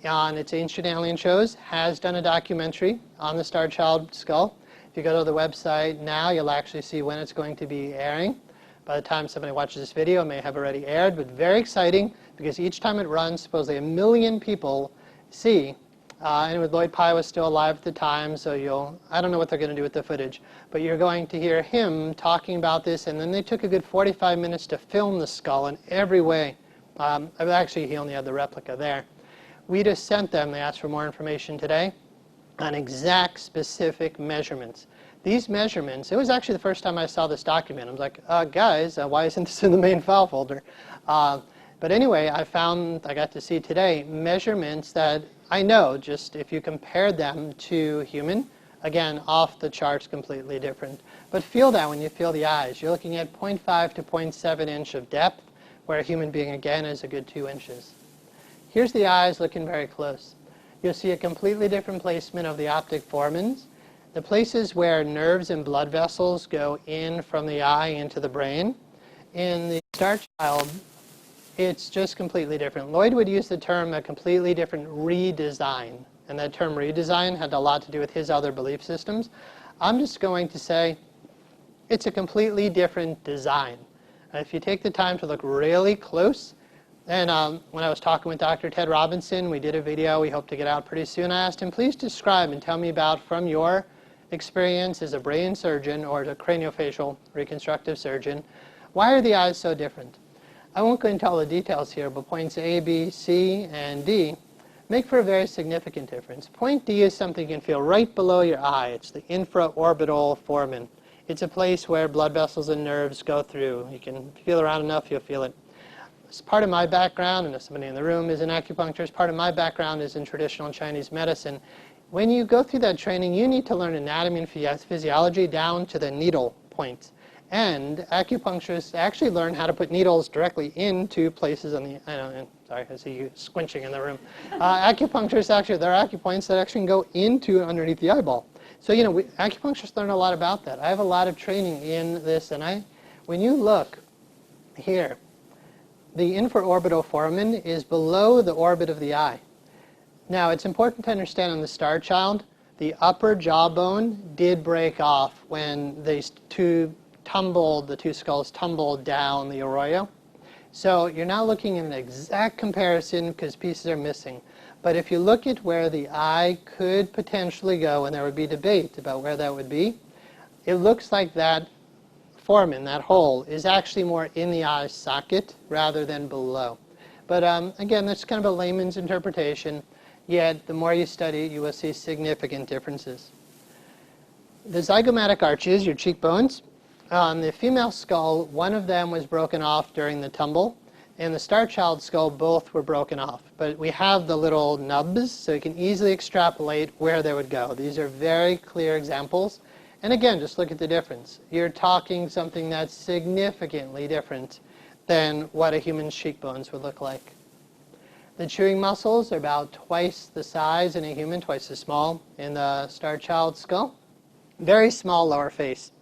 on its Ancient Alien Shows, has done a documentary on the Starchild skull. If you go to the website now, you'll actually see when it's going to be airing. By the time somebody watches this video, it may have already aired, but very exciting because each time it runs, supposedly 1 million people see. And with Lloyd Pye was still alive at the time, so I don't know what they're going to do with the footage, but you're going to hear him talking about this, and then they took a good 45 minutes to film the skull in every way. Actually, he only had the replica there. We just sent them, they asked for more information today, on exact specific measurements. These measurements, it was actually the first time I saw this document. I was like, guys, why isn't this in the main file folder? But anyway, I got to see today measurements that I know, just if you compare them to human, again, off the charts, completely different. But feel that when you feel the eyes. You're looking at 0.5 to 0.7 inch of depth, where a human being, again, is a good 2 inches. Here's the eyes looking very close. You'll see a completely different placement of the optic foramens. The places where nerves and blood vessels go in from the eye into the brain. In the Starchild, it's just completely different. Lloyd would use the term a completely different redesign. And that term redesign had a lot to do with his other belief systems. I'm just going to say it's a completely different design. If you take the time to look really close, and when I was talking with Dr. Ted Robinson, we did a video we hope to get out pretty soon. I asked him, please describe and tell me about, from your experience as a brain surgeon or as a craniofacial reconstructive surgeon, why are the eyes so different? I won't go into all the details here, but points A, B, C, and D make for a very significant difference. Point D is something you can feel right below your eye. It's the infraorbital foramen. It's a place where blood vessels and nerves go through. You can feel around enough, you'll feel it. As part of my background, and if somebody in the room is an acupuncturist, part of my background is in traditional Chinese medicine. When you go through that training, you need to learn anatomy and physiology down to the needle point. And acupuncturists actually learn how to put needles directly into places on the, sorry, I see you squinching in the room. Acupuncturists actually, there are acupoints that actually can go into underneath the eyeball. So, acupuncturists learn a lot about that. I have a lot of training in this, and when you look here, the infraorbital foramen is below the orbit of the eye. Now, it's important to understand on the Starchild, the upper jawbone did break off when the two skulls tumbled down the arroyo. So you're not looking at an exact comparison because pieces are missing. But if you look at where the eye could potentially go, and there would be debate about where that would be, it looks like that foramen, that hole, is actually more in the eye socket rather than below. But again, that's kind of a layman's interpretation. Yet, the more you study it, you will see significant differences. The zygomatic arches, your cheekbones, on the female skull, one of them was broken off during the tumble. In the Starchild skull, both were broken off. But we have the little nubs, so you can easily extrapolate where they would go. These are very clear examples. And again, just look at the difference. You're talking something that's significantly different than what a human's cheekbones would look like. The chewing muscles are about twice the size in a human, twice as small in the Starchild skull. Very small lower face.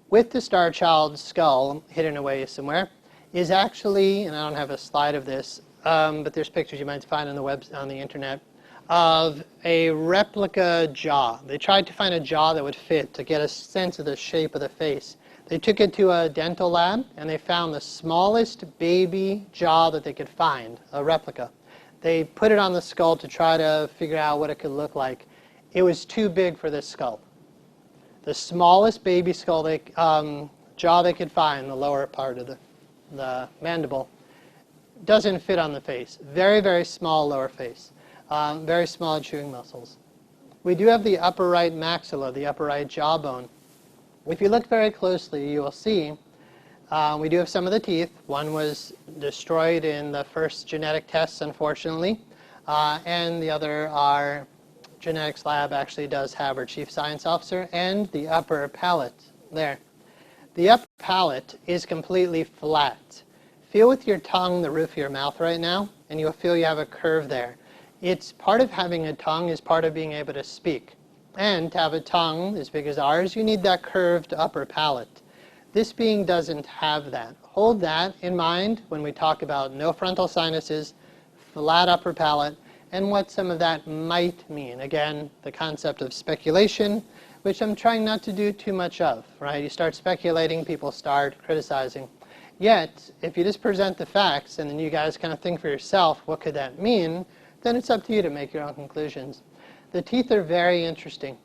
With the Starchild skull hidden away somewhere is actually, and I don't have a slide of this, but there's pictures you might find on the internet, of a replica jaw. They tried to find a jaw that would fit to get a sense of the shape of the face. They took it to a dental lab and they found the smallest baby jaw that they could find, a replica. They put it on the skull to try to figure out what it could look like. It was too big for this skull. The smallest baby skull jaw they could find, the lower part of the mandible, doesn't fit on the face. Very, very small lower face. Very small chewing muscles. We do have the upper right maxilla, the upper right jawbone. If you look very closely, you will see we do have some of the teeth. One was destroyed in the first genetic tests, unfortunately, and the other, our genetics lab actually does have our chief science officer, and the upper palate there. The upper palate is completely flat. Feel with your tongue the roof of your mouth right now, and you'll feel you have a curve there. It's part of having a tongue is part of being able to speak. And to have a tongue as big as ours, you need that curved upper palate. This being doesn't have that. Hold that in mind when we talk about no frontal sinuses, flat upper palate, and what some of that might mean. Again, the concept of speculation, which I'm trying not to do too much of, right? You start speculating, people start criticizing. Yet, if you just present the facts and then you guys kind of think for yourself, what could that mean? Then it's up to you to make your own conclusions. The teeth are very interesting.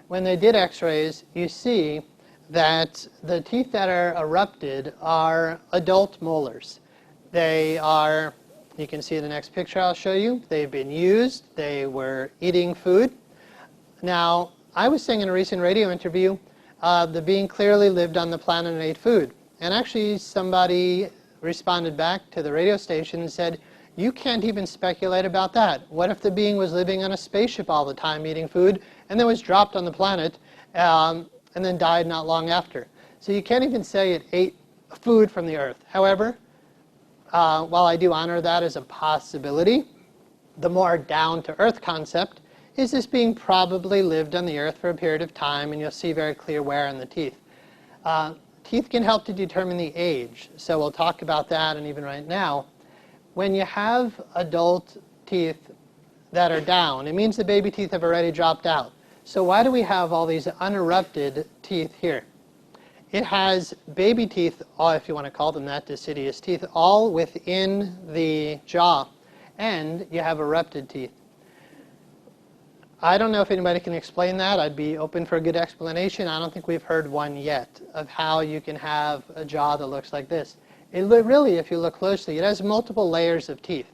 When they did x-rays, you see that the teeth that are erupted are adult molars. They are, you can see the next picture I'll show you, they've been used, they were eating food. Now, I was saying in a recent radio interview, the being clearly lived on the planet and ate food. And actually somebody responded back to the radio station and said, you can't even speculate about that. What if the being was living on a spaceship all the time eating food and then was dropped on the planet and then died not long after? So you can't even say it ate food from the earth. However, while I do honor that as a possibility, the more down-to-earth concept is this being probably lived on the earth for a period of time, and you'll see very clear wear in the teeth. Teeth can help to determine the age, so we'll talk about that, and even right now. When you have adult teeth that are down, it means the baby teeth have already dropped out. So why do we have all these unerupted teeth here? It has baby teeth, if you want to call them that, deciduous teeth, all within the jaw, and you have erupted teeth. I don't know if anybody can explain that. I'd be open for a good explanation. I don't think we've heard one yet of how you can have a jaw that looks like this. Really, if you look closely, it has multiple layers of teeth.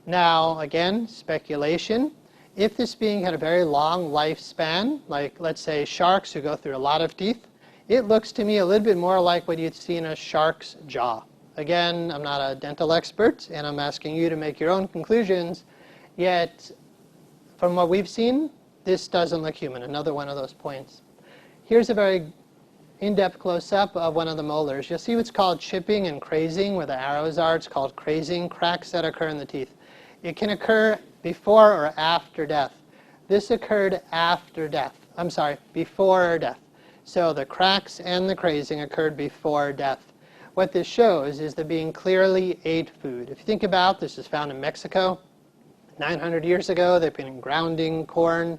Now, again, speculation. If this being had a very long lifespan, like let's say sharks who go through a lot of teeth, it looks to me a little bit more like what you'd see in a shark's jaw. Again, I'm not a dental expert, and I'm asking you to make your own conclusions, yet from what we've seen, this doesn't look human. Another one of those points. Here's a very in-depth close-up of one of the molars. You'll see what's called chipping and crazing, where the arrows are. It's called crazing, cracks that occur in the teeth. It can occur before or after death. This occurred after death. I'm sorry, before death. So the cracks and the crazing occurred before death. What this shows is the being clearly ate food. If you think about this, is found in Mexico. 900 years ago, they've been grounding corn,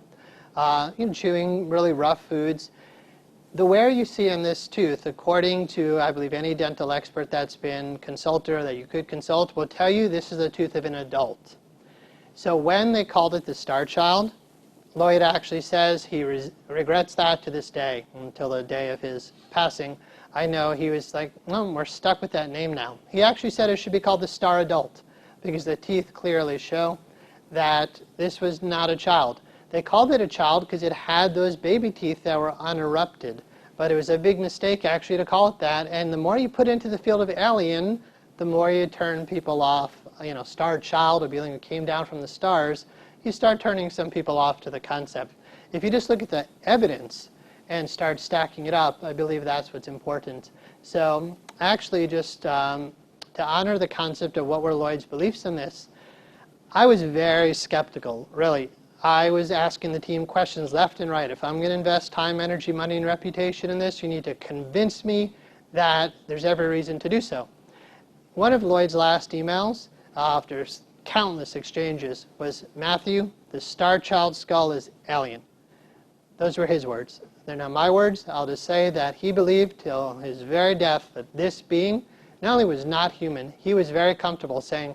chewing really rough foods. The wear you see on this tooth, according to, I believe, any dental expert that's been consulted or that you could consult, will tell you this is the tooth of an adult. So when they called it the Starchild, Lloyd actually says he regrets that to this day, until the day of his passing. I know he was like, no, we're stuck with that name now. He actually said it should be called the Star Adult, because the teeth clearly show that this was not a child. They called it a child because it had those baby teeth that were unerupted. But it was a big mistake actually to call it that. And the more you put into the field of alien, the more you turn people off. Starchild, a being who came down from the stars, you start turning some people off to the concept. If you just look at the evidence and start stacking it up, I believe that's what's important. So actually just to honor the concept of what were Lloyd's beliefs in this, I was very skeptical, really. I was asking the team questions left and right. If I'm going to invest time, energy, money, and reputation in this, you need to convince me that there's every reason to do so. One of Lloyd's last emails, after countless exchanges, was, Matthew, the Starchild skull is alien. Those were his words. They're not my words. I'll just say that he believed till his very death that this being not only was not human, he was very comfortable saying,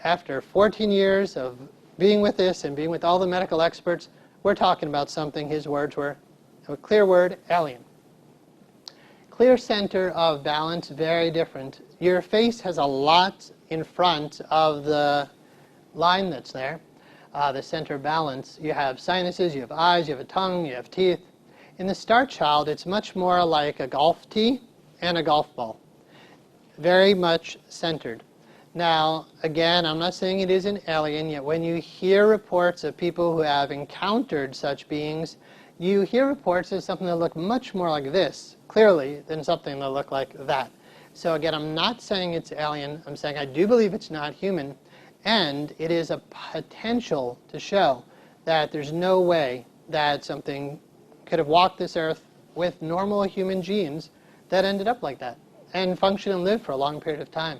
after 14 years of being with this and being with all the medical experts, we're talking about something, his words were, a clear word, alien. Clear center of balance, very different. Your face has a lot in front of the line that's there, the center of balance. You have sinuses, you have eyes, you have a tongue, you have teeth. In the Starchild, it's much more like a golf tee and a golf ball. Very much centered. Now, again, I'm not saying it is an alien, yet when you hear reports of people who have encountered such beings, you hear reports of something that look much more like this, clearly, than something that look like that. So again, I'm not saying it's alien. I'm saying I do believe it's not human, and it is a potential to show that there's no way that something could have walked this earth with normal human genes that ended up like that and function and live for a long period of time.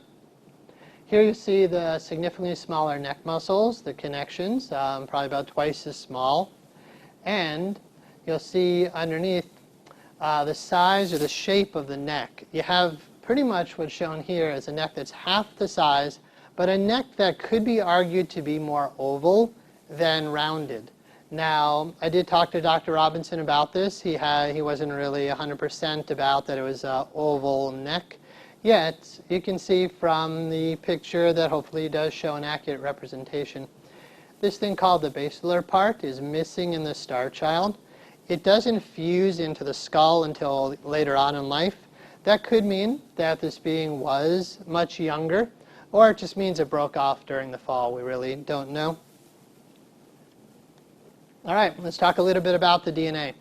Here you see the significantly smaller neck muscles, the connections, probably about twice as small. And you'll see underneath the size or the shape of the neck. You have pretty much what's shown here as a neck that's half the size, but a neck that could be argued to be more oval than rounded. Now, I did talk to Dr. Robinson about this. He wasn't really 100% about that it was an oval neck. Yet, you can see from the picture that hopefully does show an accurate representation. This thing called the basilar part is missing in the Starchild. It doesn't fuse into the skull until later on in life. That could mean that this being was much younger, or it just means it broke off during the fall. We really don't know. All right, let's talk a little bit about the DNA.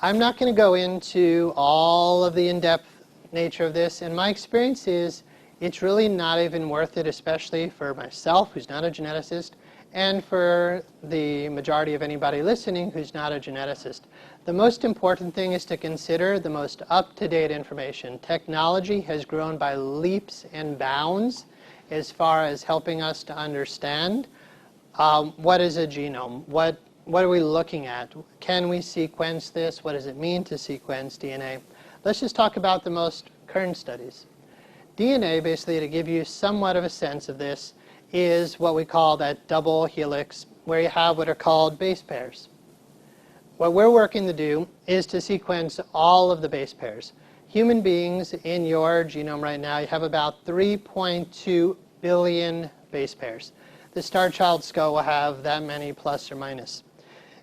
I'm not going to go into all of the in-depth nature of this, and my experience is it's really not even worth it, especially for myself, who's not a geneticist, and for the majority of anybody listening who's not a geneticist. The most important thing is to consider the most up-to-date information. Technology has grown by leaps and bounds as far as helping us to understand what is a genome, what are we looking at, can we sequence this, what does it mean to sequence DNA. Let's just talk about the most current studies. DNA, basically, to give you somewhat of a sense of this, is what we call that double helix, where you have what are called base pairs. What we're working to do is to sequence all of the base pairs. Human beings, in your genome right now, you have about 3.2 billion base pairs. The Starchild skull will have that many plus or minus.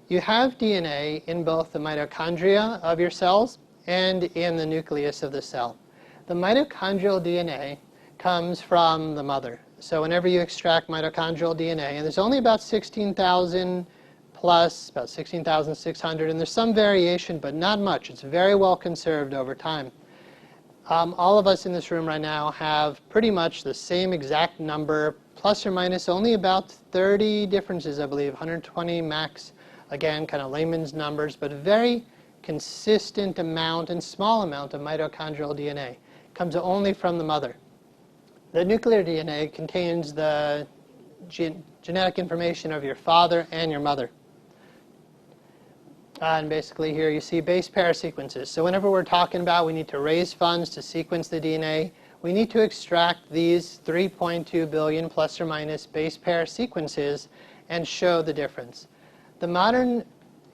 You have DNA in both the mitochondria of your cells and in the nucleus of the cell. The mitochondrial DNA comes from the mother. So whenever you extract mitochondrial DNA, and there's only about 16,000 plus, about 16,600, and there's some variation, but not much. It's very well conserved over time. All of us in this room right now have pretty much the same exact number, plus or minus only about 30 differences, I believe, 120 max. Again, kind of layman's numbers, but a very consistent amount and small amount of mitochondrial DNA. Comes only from the mother. The nuclear DNA contains the genetic information of your father and your mother. And basically here you see base pair sequences. So whenever we're talking about we need to raise funds to sequence the DNA, we need to extract these 3.2 billion plus or minus base pair sequences and show the difference. The modern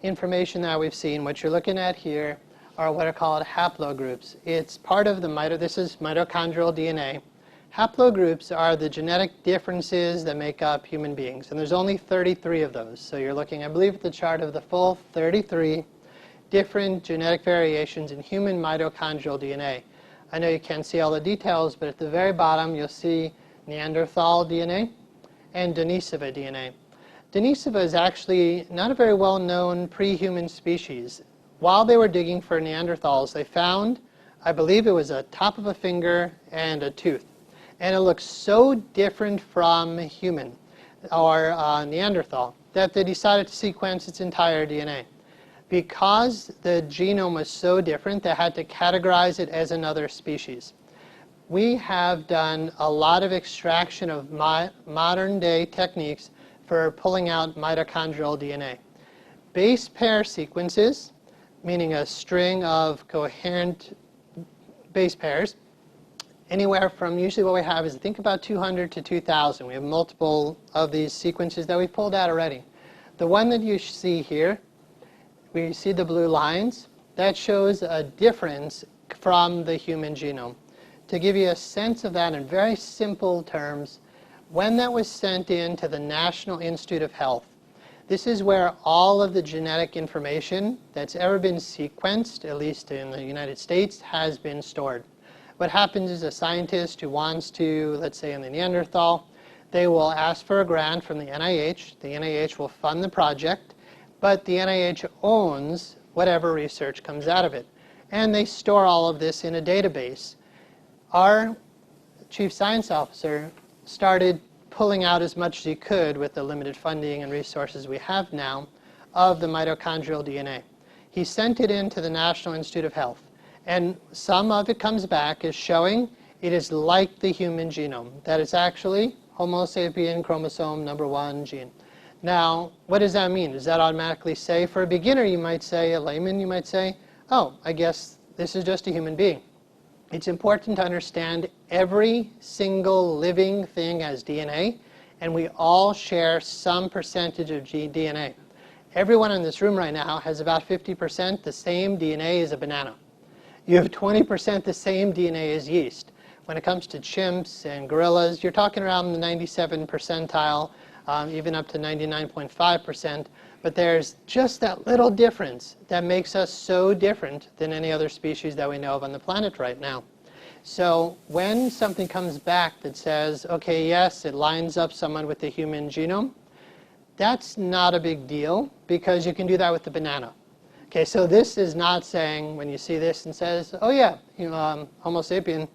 information that we've seen, what you're looking at here, are what are called haplogroups. It's part of the this is mitochondrial DNA. Haplogroups are the genetic differences that make up human beings, and there's only 33 of those. So you're looking, I believe, at the chart of the full 33 different genetic variations in human mitochondrial DNA. I know you can't see all the details, but at the very bottom you'll see Neanderthal DNA and Denisova DNA. Denisova is actually not a very well-known pre-human species. While they were digging for Neanderthals, they found, I believe it was a top of a finger and a tooth. And it looks so different from human or Neanderthal that they decided to sequence its entire DNA. Because the genome was so different, they had to categorize it as another species. We have done a lot of extraction of modern day techniques for pulling out mitochondrial DNA. Base pair sequences, meaning a string of coherent base pairs, anywhere from, usually what we have is, think about 200 to 2,000. We have multiple of these sequences that we pulled out already. The one that you see here, where you see the blue lines, that shows a difference from the human genome. To give you a sense of that in very simple terms, when that was sent in to the National Institute of Health, this is where all of the genetic information that's ever been sequenced, at least in the United States, has been stored. What happens is a scientist who wants to, let's say in the Neanderthal, they will ask for a grant from the NIH. The NIH will fund the project, but the NIH owns whatever research comes out of it. And they store all of this in a database. Our chief science officer started pulling out as much as he could with the limited funding and resources we have now of the mitochondrial DNA. He sent it into the National Institute of Health. And some of it comes back as showing it is like the human genome, that it's actually Homo sapien chromosome number 1 gene. Now, what does that mean? Does that automatically say, for a beginner you might say, a layman you might say, oh, I guess this is just a human being. It's important to understand every single living thing has DNA, and we all share some percentage of DNA. Everyone in this room right now has about 50% the same DNA as a banana. You have 20% the same DNA as yeast. When it comes to chimps and gorillas, you're talking around the 97 percentile, even up to 99.5%. But there's just that little difference that makes us so different than any other species that we know of on the planet right now. So when something comes back that says, okay, yes, it lines up someone with the human genome, that's not a big deal because you can do that with the banana. Okay, so this is not saying, when you see this and says, oh yeah, Homo sapien,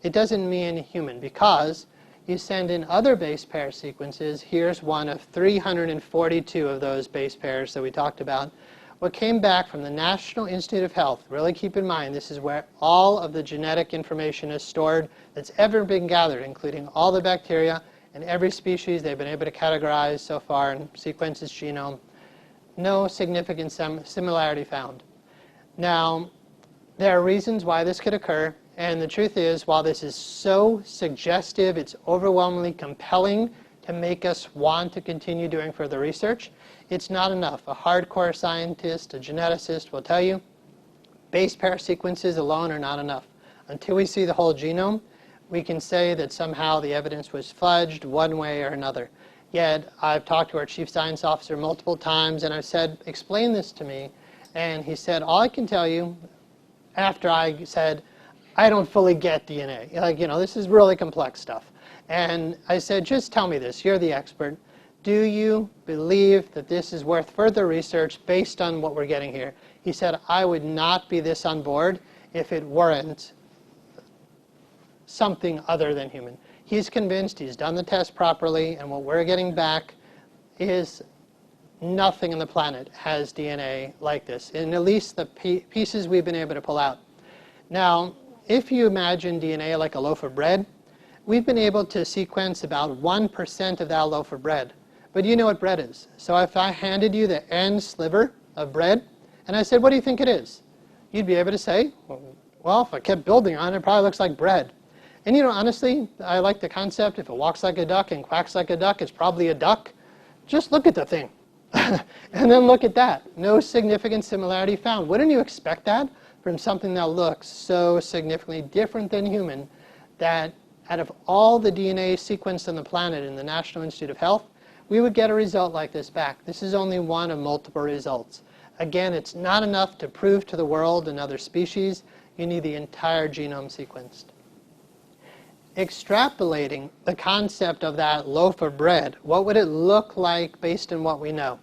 it doesn't mean human, because you send in other base pair sequences. Here's one of 342 of those base pairs that we talked about. What came back from the National Institute of Health, really keep in mind, this is where all of the genetic information is stored that's ever been gathered, including all the bacteria and every species they've been able to categorize so far and sequence its genome. No significant similarity found. Now, there are reasons why this could occur, and the truth is, while this is so suggestive, it's overwhelmingly compelling to make us want to continue doing further research, it's not enough. A hardcore scientist, a geneticist will tell you base pair sequences alone are not enough. Until we see the whole genome, we can say that somehow the evidence was fudged one way or another. Yet, I've talked to our chief science officer multiple times, and I've said, explain this to me. And he said, all I can tell you, after I said, I don't fully get DNA. Like, this is really complex stuff. And I said, just tell me this. You're the expert. Do you believe that this is worth further research based on what we're getting here? He said, I would not be this on board if it weren't something other than human. He's convinced, he's done the test properly, and what we're getting back is nothing on the planet has DNA like this, in at least the pieces we've been able to pull out. Now, if you imagine DNA like a loaf of bread, we've been able to sequence about 1% of that loaf of bread. But you know what bread is. So if I handed you the end sliver of bread, and I said, what do you think it is? You'd be able to say, well, if I kept building on it, it probably looks like bread. And honestly, I like the concept, if it walks like a duck and quacks like a duck, it's probably a duck. Just look at the thing. And then look at that. No significant similarity found. Wouldn't you expect that from something that looks so significantly different than human, that out of all the DNA sequenced on the planet in the National Institute of Health, we would get a result like this back. This is only one of multiple results. Again, it's not enough to prove to the world and other species. You need the entire genome sequenced. Extrapolating the concept of that loaf of bread, what would it look like based on what we know?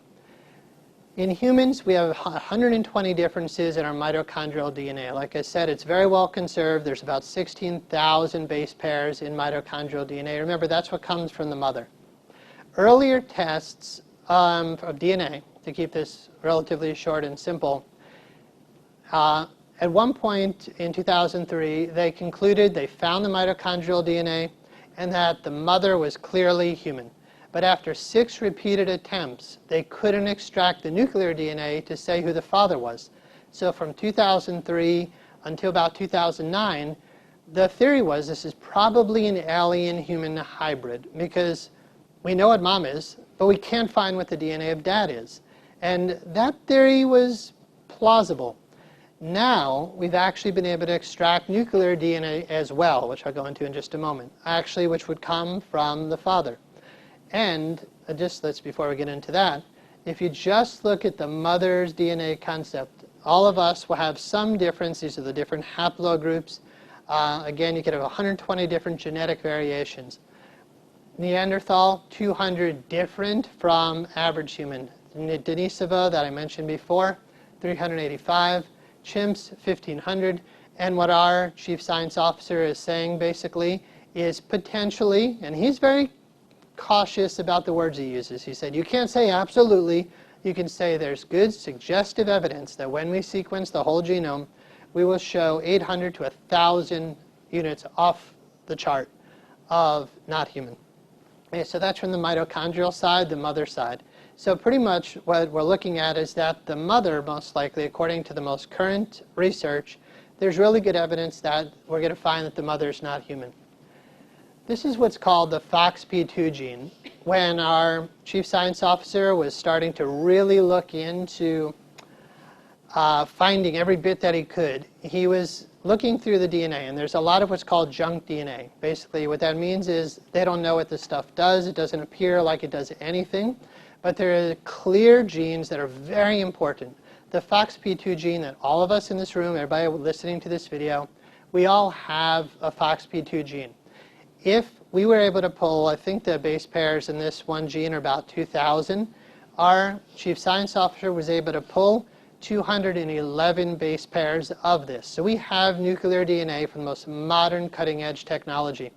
In humans, we have 120 differences in our mitochondrial DNA. Like I said, it's very well conserved. There's about 16,000 base pairs in mitochondrial DNA. Remember, that's what comes from the mother. Earlier tests of DNA, to keep this relatively short and simple, at one point in 2003, they concluded they found the mitochondrial DNA and that the mother was clearly human. But after 6 repeated attempts, they couldn't extract the nuclear DNA to say who the father was. So from 2003 until about 2009, the theory was this is probably an alien-human hybrid because we know what mom is, but we can't find what the DNA of dad is. And that theory was plausible. Now, we've actually been able to extract nuclear DNA as well, which I'll go into in just a moment, actually which would come from the father. And before we get into that, if you just look at the mother's DNA concept, all of us will have some difference. These are the different haplogroups. Again, you could have 120 different genetic variations. Neanderthal, 200 different from average human. Denisova, that I mentioned before, 385. Chimps, 1,500. And what our chief science officer is saying basically is potentially, and he's very cautious about the words he uses. He said, you can't say absolutely. You can say there's good suggestive evidence that when we sequence the whole genome, we will show 800 to 1,000 units off the chart of not human. Okay, so that's from the mitochondrial side, the mother side. So pretty much what we're looking at is that the mother, most likely, according to the most current research, there's really good evidence that we're going to find that the mother is not human. This is what's called the FOXP2 gene. When our chief science officer was starting to really look into finding every bit that he could, he was looking through the DNA, and there's a lot of what's called junk DNA. Basically, what that means is they don't know what this stuff does. It doesn't appear like it does anything, but there are clear genes that are very important. The FOXP2 gene that all of us in this room, everybody listening to this video, we all have a FOXP2 gene. If we were able to pull, I think the base pairs in this one gene are about 2,000, our chief science officer was able to pull 211 base pairs of this. So we have nuclear DNA from the most modern cutting-edge technology.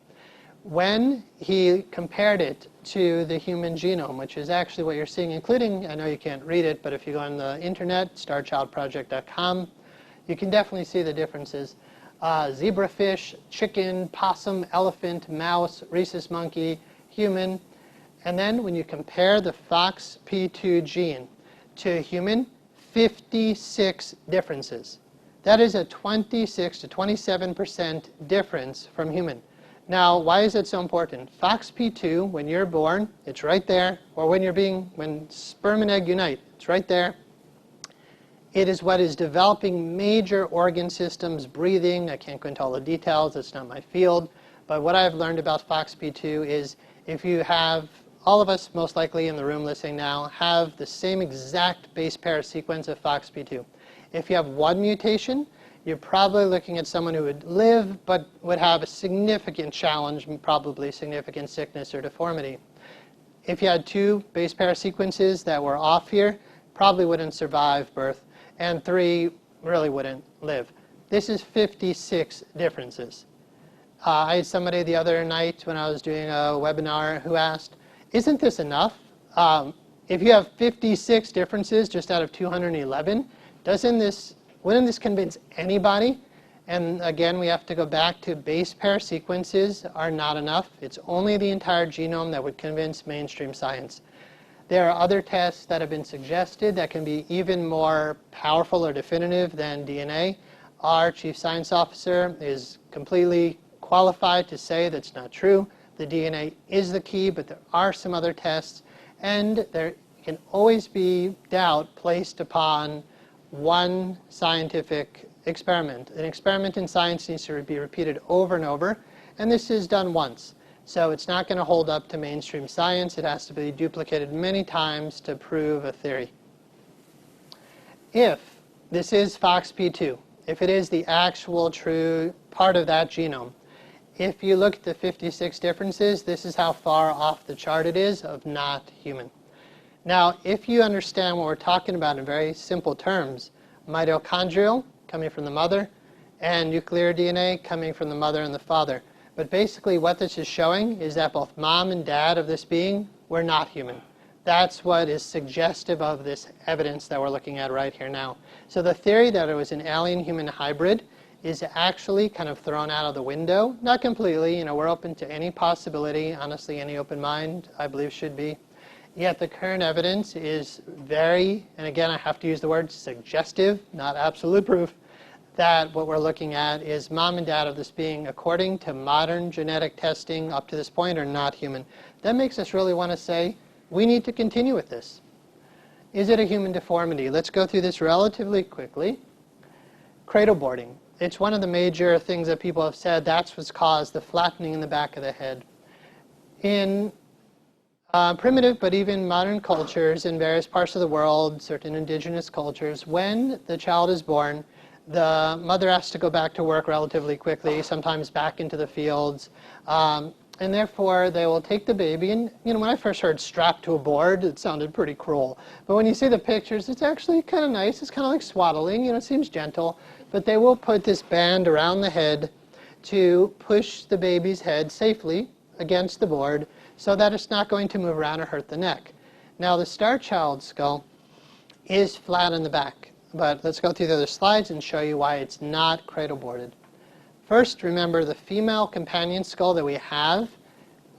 When he compared it to the human genome, which is actually what you're seeing, including, I know you can't read it, but if you go on the internet, StarchildPJT.com, you can definitely see the differences. Zebrafish, chicken, possum, elephant, mouse, rhesus monkey, human. And then when you compare the FOXP2 gene to human, 56 differences. That is a 26 to 27% difference from human. Now, why is it so important? FOXP2, when you're born, it's right there, or when sperm and egg unite, it's right there. It is what is developing major organ systems, breathing. I can't go into all the details, it's not my field. But what I've learned about FOXP2 is if you have, all of us most likely in the room listening now, have the same exact base pair sequence of FOXP2. If you have one mutation, you're probably looking at someone who would live but would have a significant challenge, probably significant sickness or deformity. If you had 2 base pair sequences that were off here, probably wouldn't survive birth, and 3 really wouldn't live. This is 56 differences. I had somebody the other night when I was doing a webinar who asked, isn't this enough? If you have 56 differences just out of 211, wouldn't this convince anybody? And again, we have to go back to base pair sequences are not enough. It's only the entire genome that would convince mainstream science. There are other tests that have been suggested that can be even more powerful or definitive than DNA. Our chief science officer is completely qualified to say that's not true. The DNA is the key, but there are some other tests, and there can always be doubt placed upon one scientific experiment. An experiment in science needs to be repeated over and over, And this is done once. So it's not going to hold up to mainstream science. It has to be duplicated many times to prove a theory. If this is FOXP2, if it is the actual true part of that genome, if you look at the 56 differences, this is how far off the chart it is of not human. Now, if you understand what we're talking about in very simple terms, mitochondrial coming from the mother, and nuclear DNA coming from the mother and the father. But basically what this is showing is that both mom and dad of this being were not human. That's what is suggestive of this evidence that we're looking at right here now. So the theory that it was an alien-human hybrid is actually kind of thrown out of the window. Not completely, you know, we're open to any possibility. Honestly, any open mind, I believe, should be. Yet the current evidence is very, and again I have to use the word suggestive, not absolute proof, that what we're looking at is mom and dad of this being, according to modern genetic testing up to this point, are not human. That makes us really want to say, we need to continue with this. Is it a human deformity? Let's go through this relatively quickly. Cradle boarding. It's one of the major things that people have said that's what's caused the flattening in the back of the head. In primitive but even modern cultures in various parts of the world, certain indigenous cultures, when the child is born, the mother has to go back to work relatively quickly, sometimes back into the fields, and therefore they will take the baby, and you know, when I first heard strapped to a board, it sounded pretty cruel. But when you see the pictures, it's actually kind of nice. It's kind of like swaddling, you know, it seems gentle. But they will put this band around the head to push the baby's head safely against the board so that it's not going to move around or hurt the neck. Now the Starchild skull is flat in the back. But let's go through the other slides and show you why it's not cradle boarded. First, remember the female companion skull that we have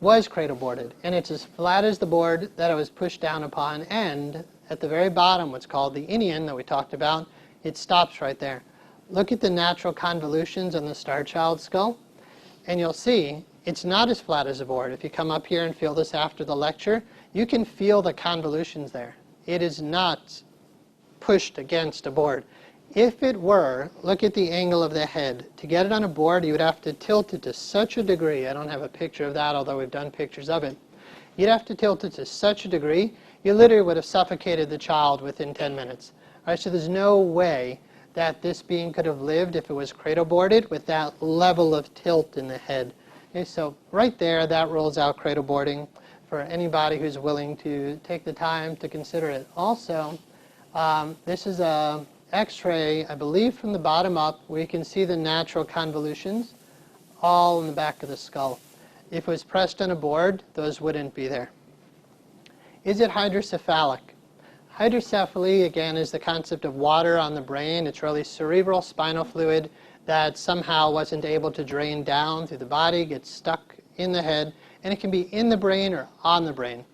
was cradle boarded, and it's as flat as the board that it was pushed down upon, and at the very bottom, what's called the inion that we talked about, it stops right there. Look at the natural convolutions on the Starchild skull, and you'll see it's not as flat as the board. If you come up here and feel this after the lecture, you can feel the convolutions there. It is not pushed against a board. If it were, look at the angle of the head. To get it on a board, you would have to tilt it to such a degree. I don't have a picture of that, although we've done pictures of it. You'd have to tilt it to such a degree, you literally would have suffocated the child within 10 minutes. All right, so there's no way that this being could have lived if it was cradle boarded with that level of tilt in the head. Okay, so right there, that rules out cradle boarding for anybody who's willing to take the time to consider it. Also, this is a X-ray, I believe, from the bottom up, where you can see the natural convolutions all in the back of the skull. If it was pressed on a board, those wouldn't be there. Is it hydrocephalic? Hydrocephaly, again, is the concept of water on the brain. It's really cerebral spinal fluid that somehow wasn't able to drain down through the body, gets stuck in the head, and it can be in the brain or on the brain.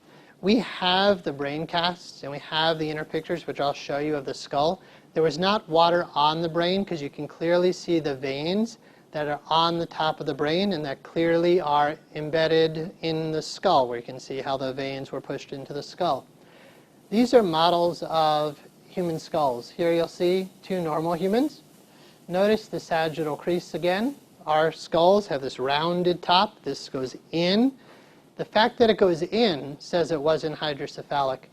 We have the brain casts and we have the inner pictures, which I'll show you, of the skull. There was not water on the brain because you can clearly see the veins that are on the top of the brain and that clearly are embedded in the skull, where you can see how the veins were pushed into the skull. These are models of human skulls. Here you'll see two normal humans. Notice the sagittal crease again. Our skulls have this rounded top. This goes in. The fact that it goes in says it wasn't hydrocephalic.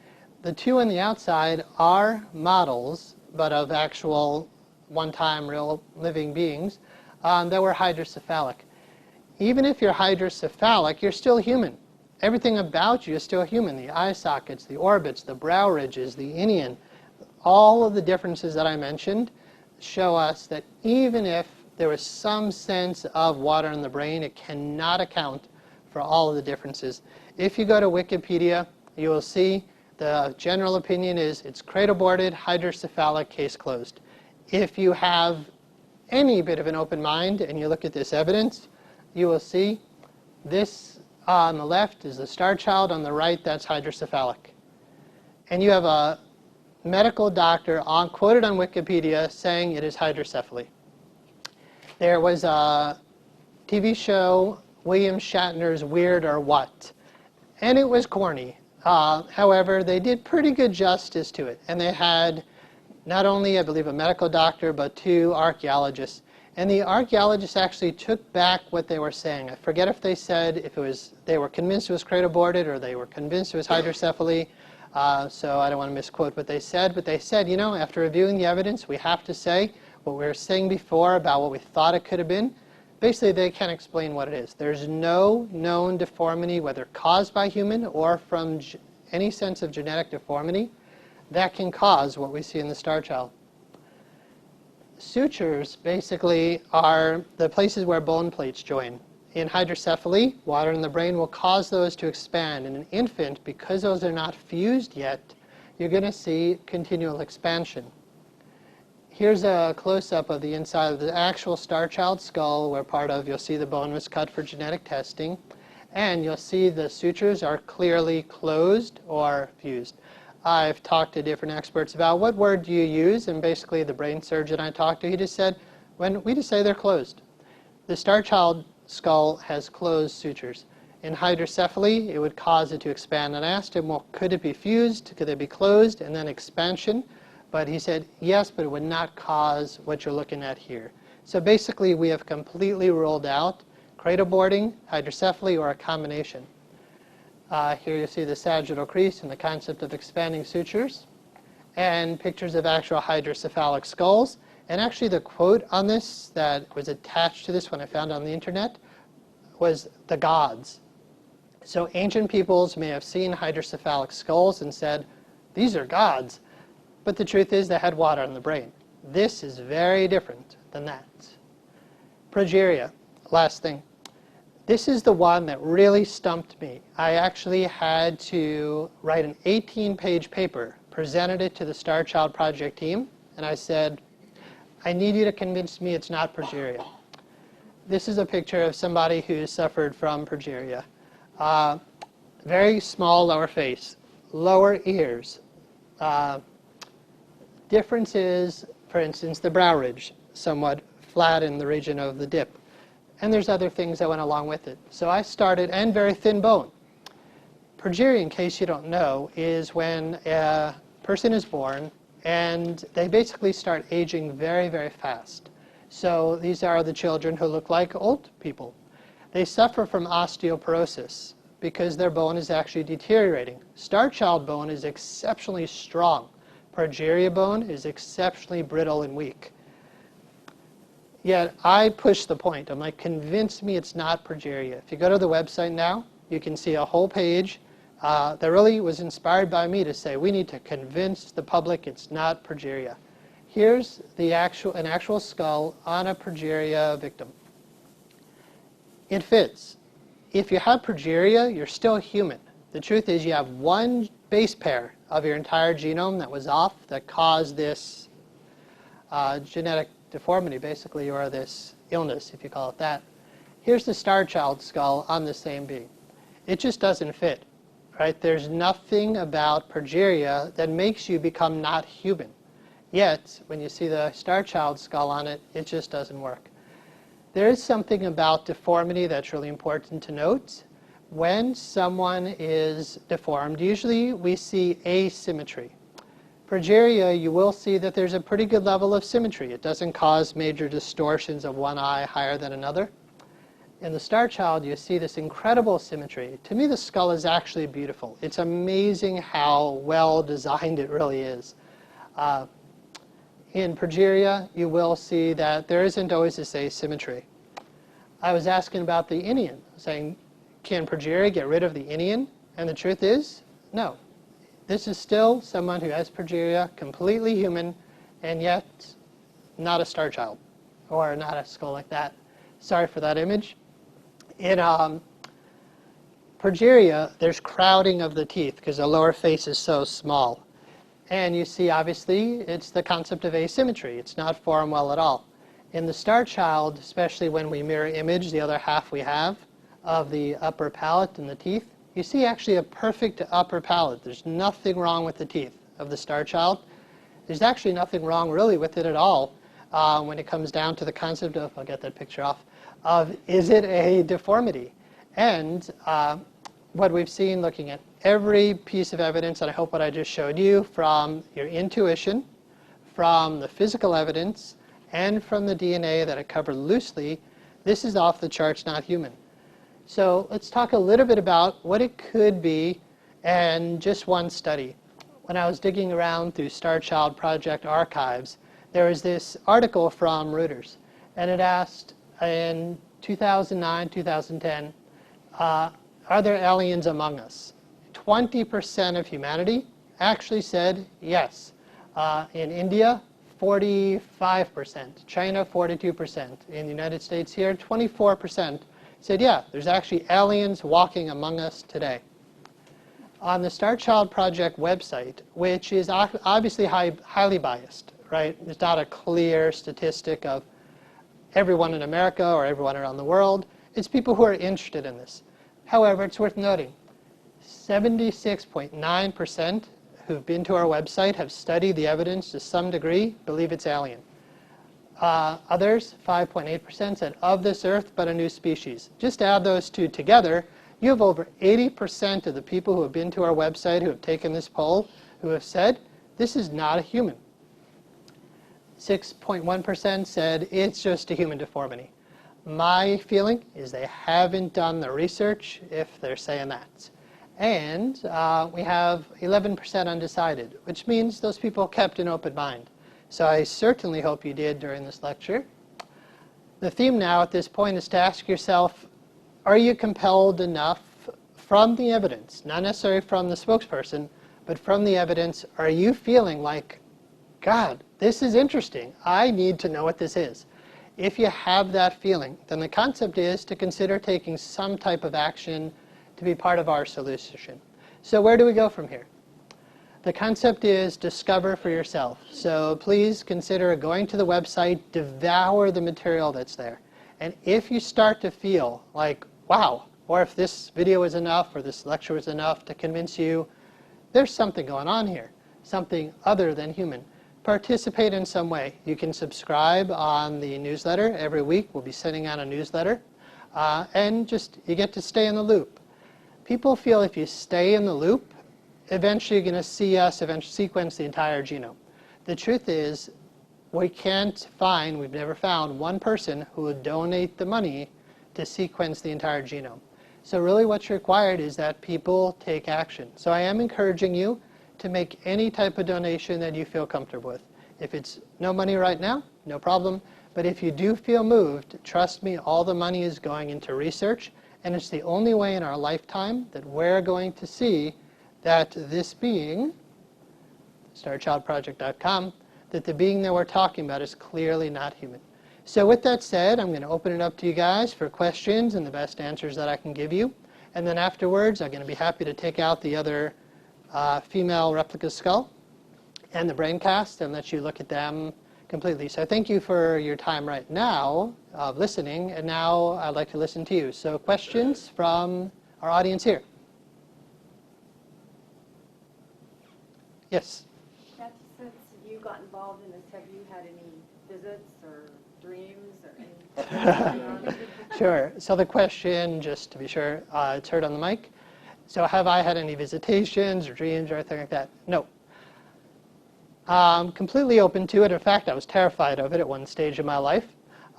The two on the outside are models, but of actual one-time real living beings that were hydrocephalic. Even if you're hydrocephalic, you're still human. Everything about you is still human. The eye sockets, the orbits, the brow ridges, the inion, all of the differences that I mentioned show us that even if there was some sense of water in the brain, it cannot account for all of the differences. If you go to Wikipedia, you will see the general opinion is it's cradle-boarded, hydrocephalic, case closed. If you have any bit of an open mind and you look at this evidence, you will see this on the left is the Starchild, on the right that's hydrocephalic. And you have a medical doctor quoted on Wikipedia saying it is hydrocephaly. There was a TV show, William Shatner's Weird or What, and it was corny. However, they did pretty good justice to it, and they had not only, I believe, a medical doctor, but two archaeologists. And the archaeologists actually took back what they were saying. I forget if they said they were convinced it was crater-boarded or they were convinced it was hydrocephaly. So I don't want to misquote what they said. But they said, you know, after reviewing the evidence, we have to say what we were saying before about what we thought it could have been. Basically, they can't explain what it is. There's no known deformity, whether caused by human or from any sense of genetic deformity, that can cause what we see in the Starchild. Sutures basically are the places where bone plates join. In hydrocephaly, water in the brain will cause those to expand. In an infant, because those are not fused yet, you're going to see continual expansion. Here's a close-up of the inside of the actual Starchild skull, where part of, you'll see the bone was cut for genetic testing. And you'll see the sutures are clearly closed or fused. I've talked to different experts about what word do you use, and basically the brain surgeon I talked to, he just said, we just say they're closed. The Starchild skull has closed sutures. In hydrocephaly, it would cause it to expand. And I asked him, well, could it be fused? Could they be closed and then expansion? But he said, yes, but it would not cause what you're looking at here. So basically, we have completely ruled out crater-boarding, hydrocephaly, or a combination. Here you see the sagittal crease and the concept of expanding sutures, and pictures of actual hydrocephalic skulls. And actually the quote on this that was attached to this when I found it on the internet was the gods. So ancient peoples may have seen hydrocephalic skulls and said, these are gods. But the truth is they had water in the brain. This is very different than that. Progeria, last thing. This is the one that really stumped me. I actually had to write an 18-page paper, presented it to the Starchild project team, and I said, I need you to convince me it's not progeria. This is a picture of somebody who suffered from progeria. Very small lower face, lower ears. Difference is, for instance, the brow ridge, somewhat flat in the region of the dip. And there's other things that went along with it. So I started, and very thin bone. Progeria, in case you don't know, is when a person is born and they basically start aging very, very fast. So these are the children who look like old people. They suffer from osteoporosis because their bone is actually deteriorating. Starchild bone is exceptionally strong. Progeria bone is exceptionally brittle and weak. Yet I push the point. I'm like, convince me it's not progeria. If you go to the website now, you can see a whole page that really was inspired by me to say, we need to convince the public it's not progeria. Here's an actual skull on a progeria victim. It fits. If you have progeria, you're still human. The truth is you have one base pair of your entire genome that was off that caused this genetic deformity, basically, or this illness, if you call it that. Here's the Starchild skull on the same being. It just doesn't fit, right? There's nothing about progeria that makes you become not human. Yet, when you see the Starchild skull on it, it just doesn't work. There is something about deformity that's really important to note. When someone is deformed, usually we see asymmetry. Progeria, you will see that there's a pretty good level of symmetry. It doesn't cause major distortions of one eye higher than another. In the Starchild, you see this incredible symmetry. To me, the skull is actually beautiful. It's amazing how well designed it really is. In progeria, you will see that there isn't always this asymmetry. I was asking about the inion, saying, can progeria get rid of the inion? And the truth is, no. This is still someone who has progeria, completely human, and yet not a Starchild, or not a skull like that. Sorry for that image. In progeria, there's crowding of the teeth because the lower face is so small. And you see, obviously, it's the concept of asymmetry. It's not formed well at all. In the Starchild, especially when we mirror image the other half we have of the upper palate and the teeth, you see actually a perfect upper palate. There's nothing wrong with the teeth of the Starchild. There's actually nothing wrong really with it at all when it comes down to the concept of, I'll get that picture off, of is it a deformity? And what we've seen looking at every piece of evidence, and I hope what I just showed you, from your intuition, from the physical evidence, and from the DNA that I covered loosely, this is off the charts, not human. So let's talk a little bit about what it could be and just one study. When I was digging around through Starchild project archives, there was this article from Reuters, and it asked in 2009, 2010, are there aliens among us? 20% of humanity actually said yes. In India, 45%. China, 42%. In the United States here, 24% said, yeah, there's actually aliens walking among us today. On the Starchild Project website, which is obviously highly biased, right? There's not a clear statistic of everyone in America or everyone around the world. It's people who are interested in this. However, it's worth noting, 76.9% who've been to our website have studied the evidence to some degree, believe it's alien. Others, 5.8%, said of this earth but a new species. Just add those two together, you have over 80% of the people who have been to our website who have taken this poll who have said, this is not a human. 6.1% said, it's just a human deformity. My feeling is they haven't done the research if they're saying that. And we have 11% undecided, which means those people kept an open mind. So I certainly hope you did during this lecture. The theme now at this point is to ask yourself, are you compelled enough from the evidence, not necessarily from the spokesperson, but from the evidence, are you feeling like, God, this is interesting. I need to know what this is. If you have that feeling, then the concept is to consider taking some type of action to be part of our solution. So where do we go from here? The concept is discover for yourself. So please consider going to the website, devour the material that's there. And if you start to feel like, wow, or if this video is enough or this lecture is enough to convince you there's something going on here, something other than human, participate in some way. You can subscribe on the newsletter. Every week we'll be sending out a newsletter. And just, you get to stay in the loop. People feel if you stay in the loop, eventually you're going to see us sequence the entire genome. The truth is, we've never found one person who would donate the money to sequence the entire genome. So really what's required is that people take action. So I am encouraging you to make any type of donation that you feel comfortable with. If it's no money right now, no problem. But if you do feel moved, trust me, all the money is going into research. And it's the only way in our lifetime that we're going to see that this being, StarchildProject.com, that the being that we're talking about is clearly not human. So with that said, I'm going to open it up to you guys for questions and the best answers that I can give you. And then afterwards, I'm going to be happy to take out the other female replica skull and the brain cast and let you look at them completely. So thank you for your time right now of listening. And now I'd like to listen to you. So questions from our audience here. Yes? Since you got involved in this, have you had any visits or dreams or anything? Sure. So the question, just to be sure, it's heard on the mic. So have I had any visitations or dreams or anything like that? No. I'm completely open to it. In fact, I was terrified of it at one stage of my life.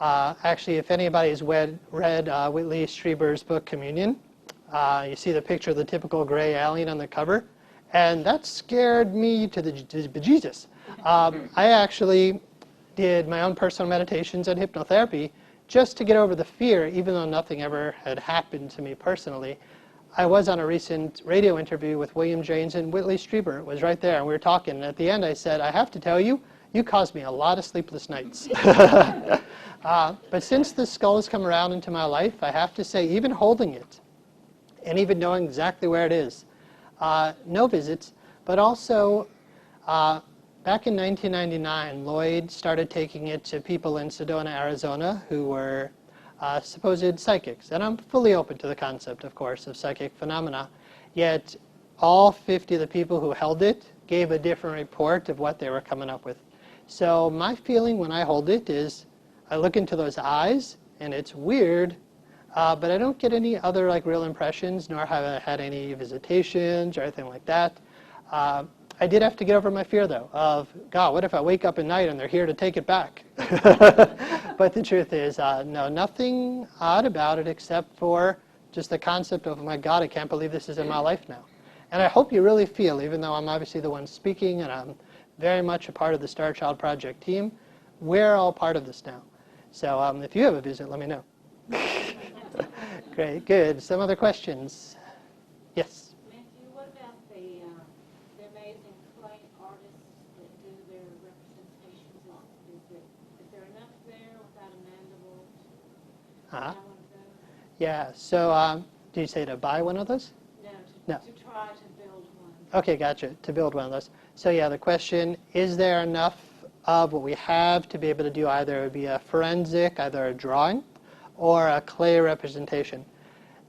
Actually, if anybody has read Whitley Strieber's book, Communion, you see the picture of the typical gray alien on the cover. And that scared me to the bejesus. I actually did my own personal meditations and hypnotherapy just to get over the fear, even though nothing ever had happened to me personally. I was on a recent radio interview with William James and Whitley Strieber. It was right there, and we were talking. And at the end, I said, I have to tell you, you caused me a lot of sleepless nights. But since this skull has come around into my life, I have to say, even holding it, and even knowing exactly where it is, no visits, but also back in 1999, Lloyd started taking it to people in Sedona, Arizona, who were supposed psychics. And I'm fully open to the concept, of course, of psychic phenomena. Yet all 50 of the people who held it gave a different report of what they were coming up with. So my feeling when I hold it is I look into those eyes, and it's weird, but I don't get any other real impressions, nor have I had any visitations or anything like that. I did have to get over my fear, though, of, God, what if I wake up at night and they're here to take it back? But the truth is, no, nothing odd about it except for just the concept of, oh my God, I can't believe this is in my life now. And I hope you really feel, even though I'm obviously the one speaking and I'm very much a part of the StarChild project team, we're all part of this now. So if you have a visit, let me know. Great, good. Some other questions? Yes? Matthew, what about the amazing clay artists that do their representations? Is there enough there without a mandible to buy one of those? Yeah, so did you say to buy one of those? No, No. to try to build one. Okay, gotcha, to build one of those. So yeah, the question, is there enough of what we have to be able to do either it would be a forensic, either a drawing, or a clay representation?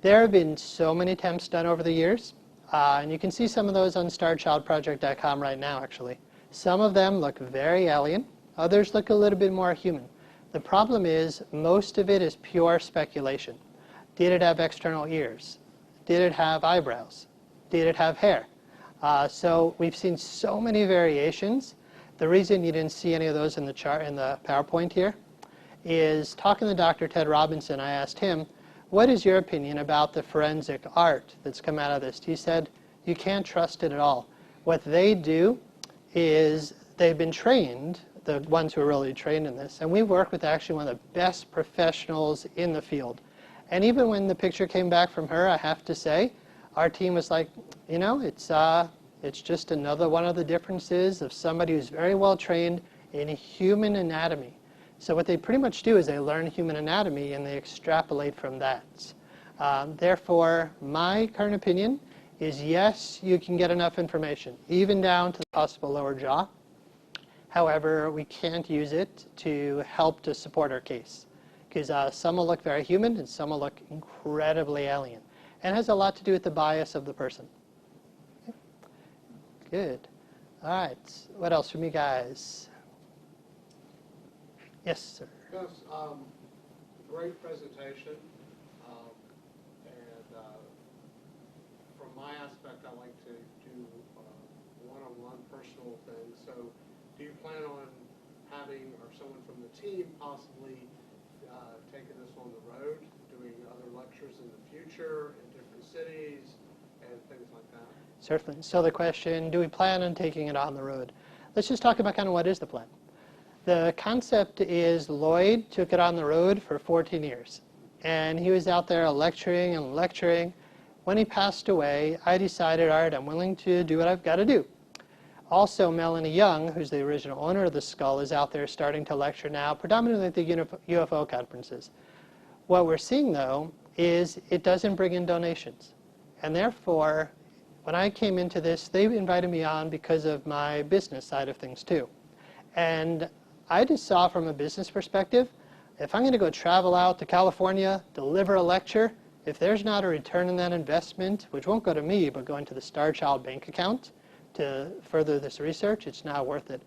There have been so many attempts done over the years, and you can see some of those on StarchildProject.com right now, actually. Some of them look very alien, others look a little bit more human. The problem is, most of it is pure speculation. Did it have external ears? Did it have eyebrows? Did it have hair? So we've seen so many variations. The reason you didn't see any of those in the chart in the PowerPoint here is talking to Dr. Ted Robinson, I asked him, what is your opinion about the forensic art that's come out of this? He said, you can't trust it at all. What they do is they've been trained, the ones who are really trained in this, and we work with actually one of the best professionals in the field. And even when the picture came back from her, I have to say, our team was like, you know, it's just another one of the differences of somebody who's very well trained in human anatomy. So what they pretty much do is they learn human anatomy and they extrapolate from that. Therefore, my current opinion is yes, you can get enough information, even down to the possible lower jaw. However, we can't use it to help to support our case, because some will look very human and some will look incredibly alien. And it has a lot to do with the bias of the person. Okay. Good. All right. What else from you guys? Yes, sir. Yes, great presentation. From my aspect, I like to do one-on-one personal things. So do you plan on having, or someone from the team possibly taking this on the road, doing other lectures in the future in different cities and things like that? Certainly. So the question, do we plan on taking it on the road? Let's just talk about kind of what is the plan. The concept is Lloyd took it on the road for 14 years. And he was out there lecturing and lecturing. When he passed away, I decided, all right, I'm willing to do what I've got to do. Also, Melanie Young, who's the original owner of the skull, is out there starting to lecture now, predominantly at the UFO conferences. What we're seeing, though, is it doesn't bring in donations. And therefore, when I came into this, they invited me on because of my business side of things, too. And I just saw from a business perspective, if I'm going to go travel out to California, deliver a lecture, if there's not a return on that investment, which won't go to me, but go into the Starchild bank account to further this research, it's not worth it.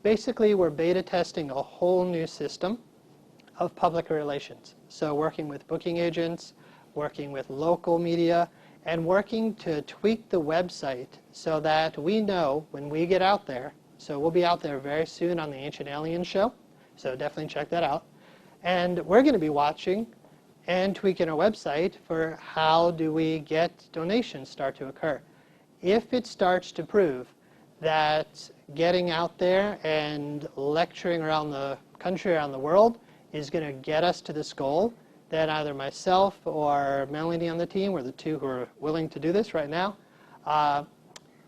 Basically, we're beta testing a whole new system of public relations. So working with booking agents, working with local media, and working to tweak the website so that we know when we get out there, so we'll be out there very soon on the Ancient Aliens show, so definitely check that out. And we're going to be watching and tweaking our website for how do we get donations start to occur. If it starts to prove that getting out there and lecturing around the country, around the world, is going to get us to this goal, then either myself or Melanie on the team, we're the two who are willing to do this right now,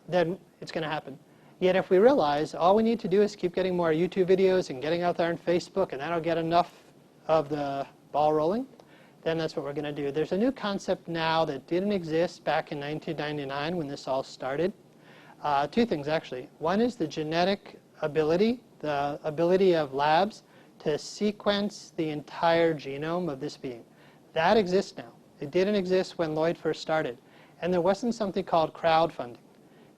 then it's going to happen. Yet if we realize all we need to do is keep getting more YouTube videos and getting out there on Facebook, and that'll get enough of the ball rolling, then that's what we're going to do. There's a new concept now that didn't exist back in 1999 when this all started. Two things, actually. One is the genetic ability, the ability of labs to sequence the entire genome of this being. That exists now. It didn't exist when Lloyd first started. And there wasn't something called crowdfunding.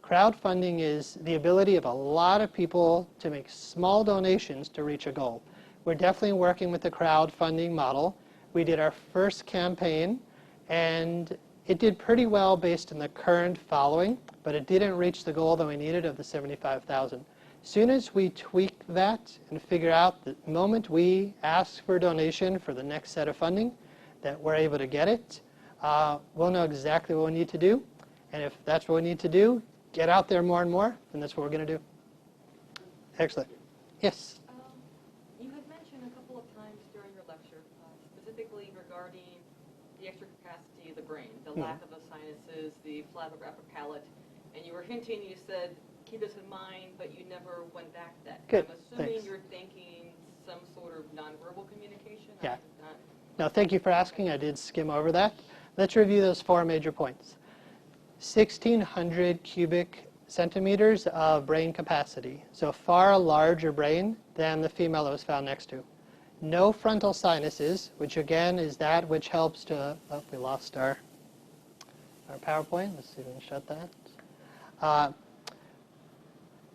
Crowdfunding is the ability of a lot of people to make small donations to reach a goal. We're definitely working with the crowdfunding model. We did our first campaign, and It did pretty well based on the current following, but it didn't reach the goal that we needed of the 75,000. As soon as we tweak that and figure out the moment we ask for a donation for the next set of funding, that we're able to get it, we'll know exactly what we need to do. And if that's what we need to do, get out there more and more, then that's what we're going to do. Excellent. Yes? You had mentioned a couple of times during your lecture, specifically regarding the extra capacity of the brain, the lack of the sinuses, the flat upper palate, and you were hinting, you said, keep this in mind, but you never went back to that. Good. I'm assuming Thanks. You're thinking some sort of nonverbal communication? Yeah. No, thank you for asking. I did skim over that. Let's review those 4 major points. 1,600 cubic centimeters of brain capacity, so far a larger brain than the female that was found next to. No frontal sinuses, which again is that which helps to, oh, we lost our PowerPoint. Let's see if we can shut that.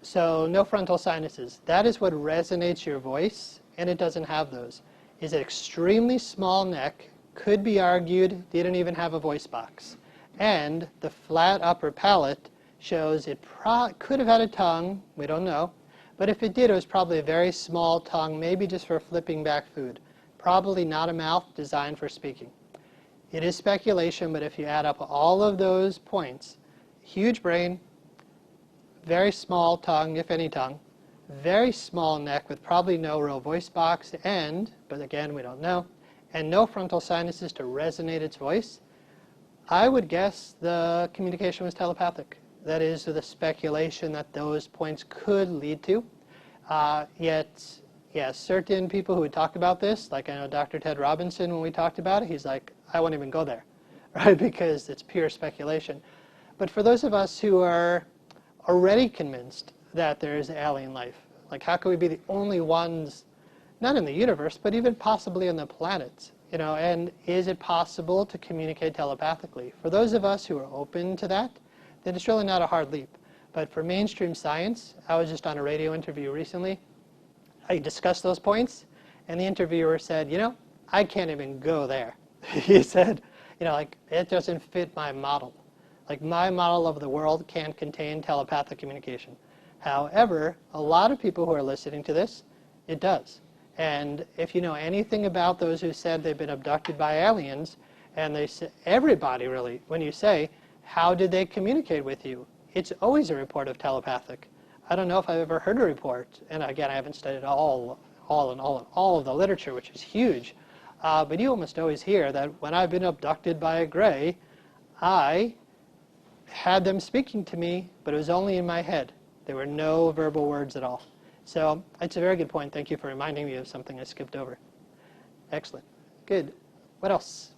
So no frontal sinuses. That is what resonates your voice, and it doesn't have those. Is an extremely small neck, could be argued didn't even have a voice box. And the flat upper palate shows it could have had a tongue, we don't know. But if it did, it was probably a very small tongue, maybe just for flipping back food. Probably not a mouth designed for speaking. It is speculation, but if you add up all of those points, huge brain, very small tongue, if any tongue, very small neck with probably no real voice box, but again, we don't know, and no frontal sinuses to resonate its voice, I would guess the communication was telepathic. That is the speculation that those points could lead to. Yet, yeah, certain people who would talk about this, like I know Dr. Ted Robinson, when we talked about it, he's like, I won't even go there, right? Because it's pure speculation. But for those of us who are already convinced that there is alien life, like how could we be the only ones, not in the universe, but even possibly on the planet? You know, and is it possible to communicate telepathically? For those of us who are open to that, then it's really not a hard leap. But for mainstream science, I was just on a radio interview recently. I discussed those points, and the interviewer said, you know, I can't even go there. He said, you know, like, it doesn't fit my model. Like, my model of the world can't contain telepathic communication. However, a lot of people who are listening to this, it does. And if you know anything about those who said they've been abducted by aliens, and they say, everybody really, when you say, how did they communicate with you? It's always a report of telepathic. I don't know if I've ever heard a report, and again, I haven't studied all of the literature, which is huge, but you almost always hear that when I've been abducted by a gray, I had them speaking to me, but it was only in my head. There were no verbal words at all. So it's a very good point. Thank you for reminding me of something I skipped over. Excellent. Good. What else?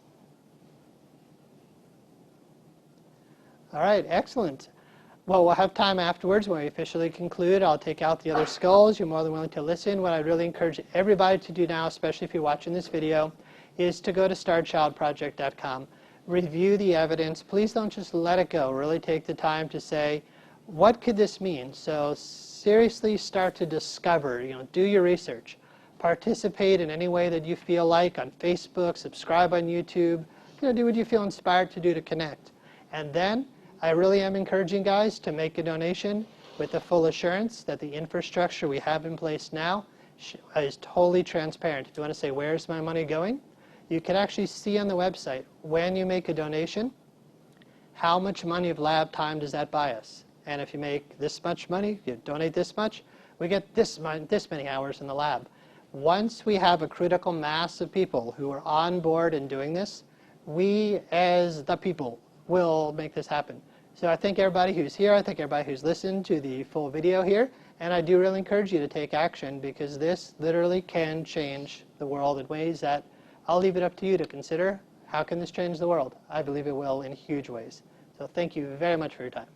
All right, excellent. Well, we'll have time afterwards when we officially conclude. I'll take out the other skulls. You're more than willing to listen. What I really encourage everybody to do now, especially if you're watching this video, is to go to StarchildPJT.com. Review the evidence. Please don't just let it go. Really take the time to say, what could this mean? So seriously start to discover, do your research. Participate in any way that you feel like on Facebook, subscribe on YouTube, do what you feel inspired to do to connect. And then I really am encouraging guys to make a donation with the full assurance that the infrastructure we have in place now is totally transparent. If you want to say, where's my money going? You can actually see on the website, when you make a donation, how much money of lab time does that buy us? And if you make this much money, you donate this much, we get this many hours in the lab. Once we have a critical mass of people who are on board and doing this, we as the people will make this happen. So I thank everybody who's here. I thank everybody who's listened to the full video here. And I do really encourage you to take action, because this literally can change the world in ways that I'll leave it up to you to consider. How can this change the world? I believe it will in huge ways. So thank you very much for your time.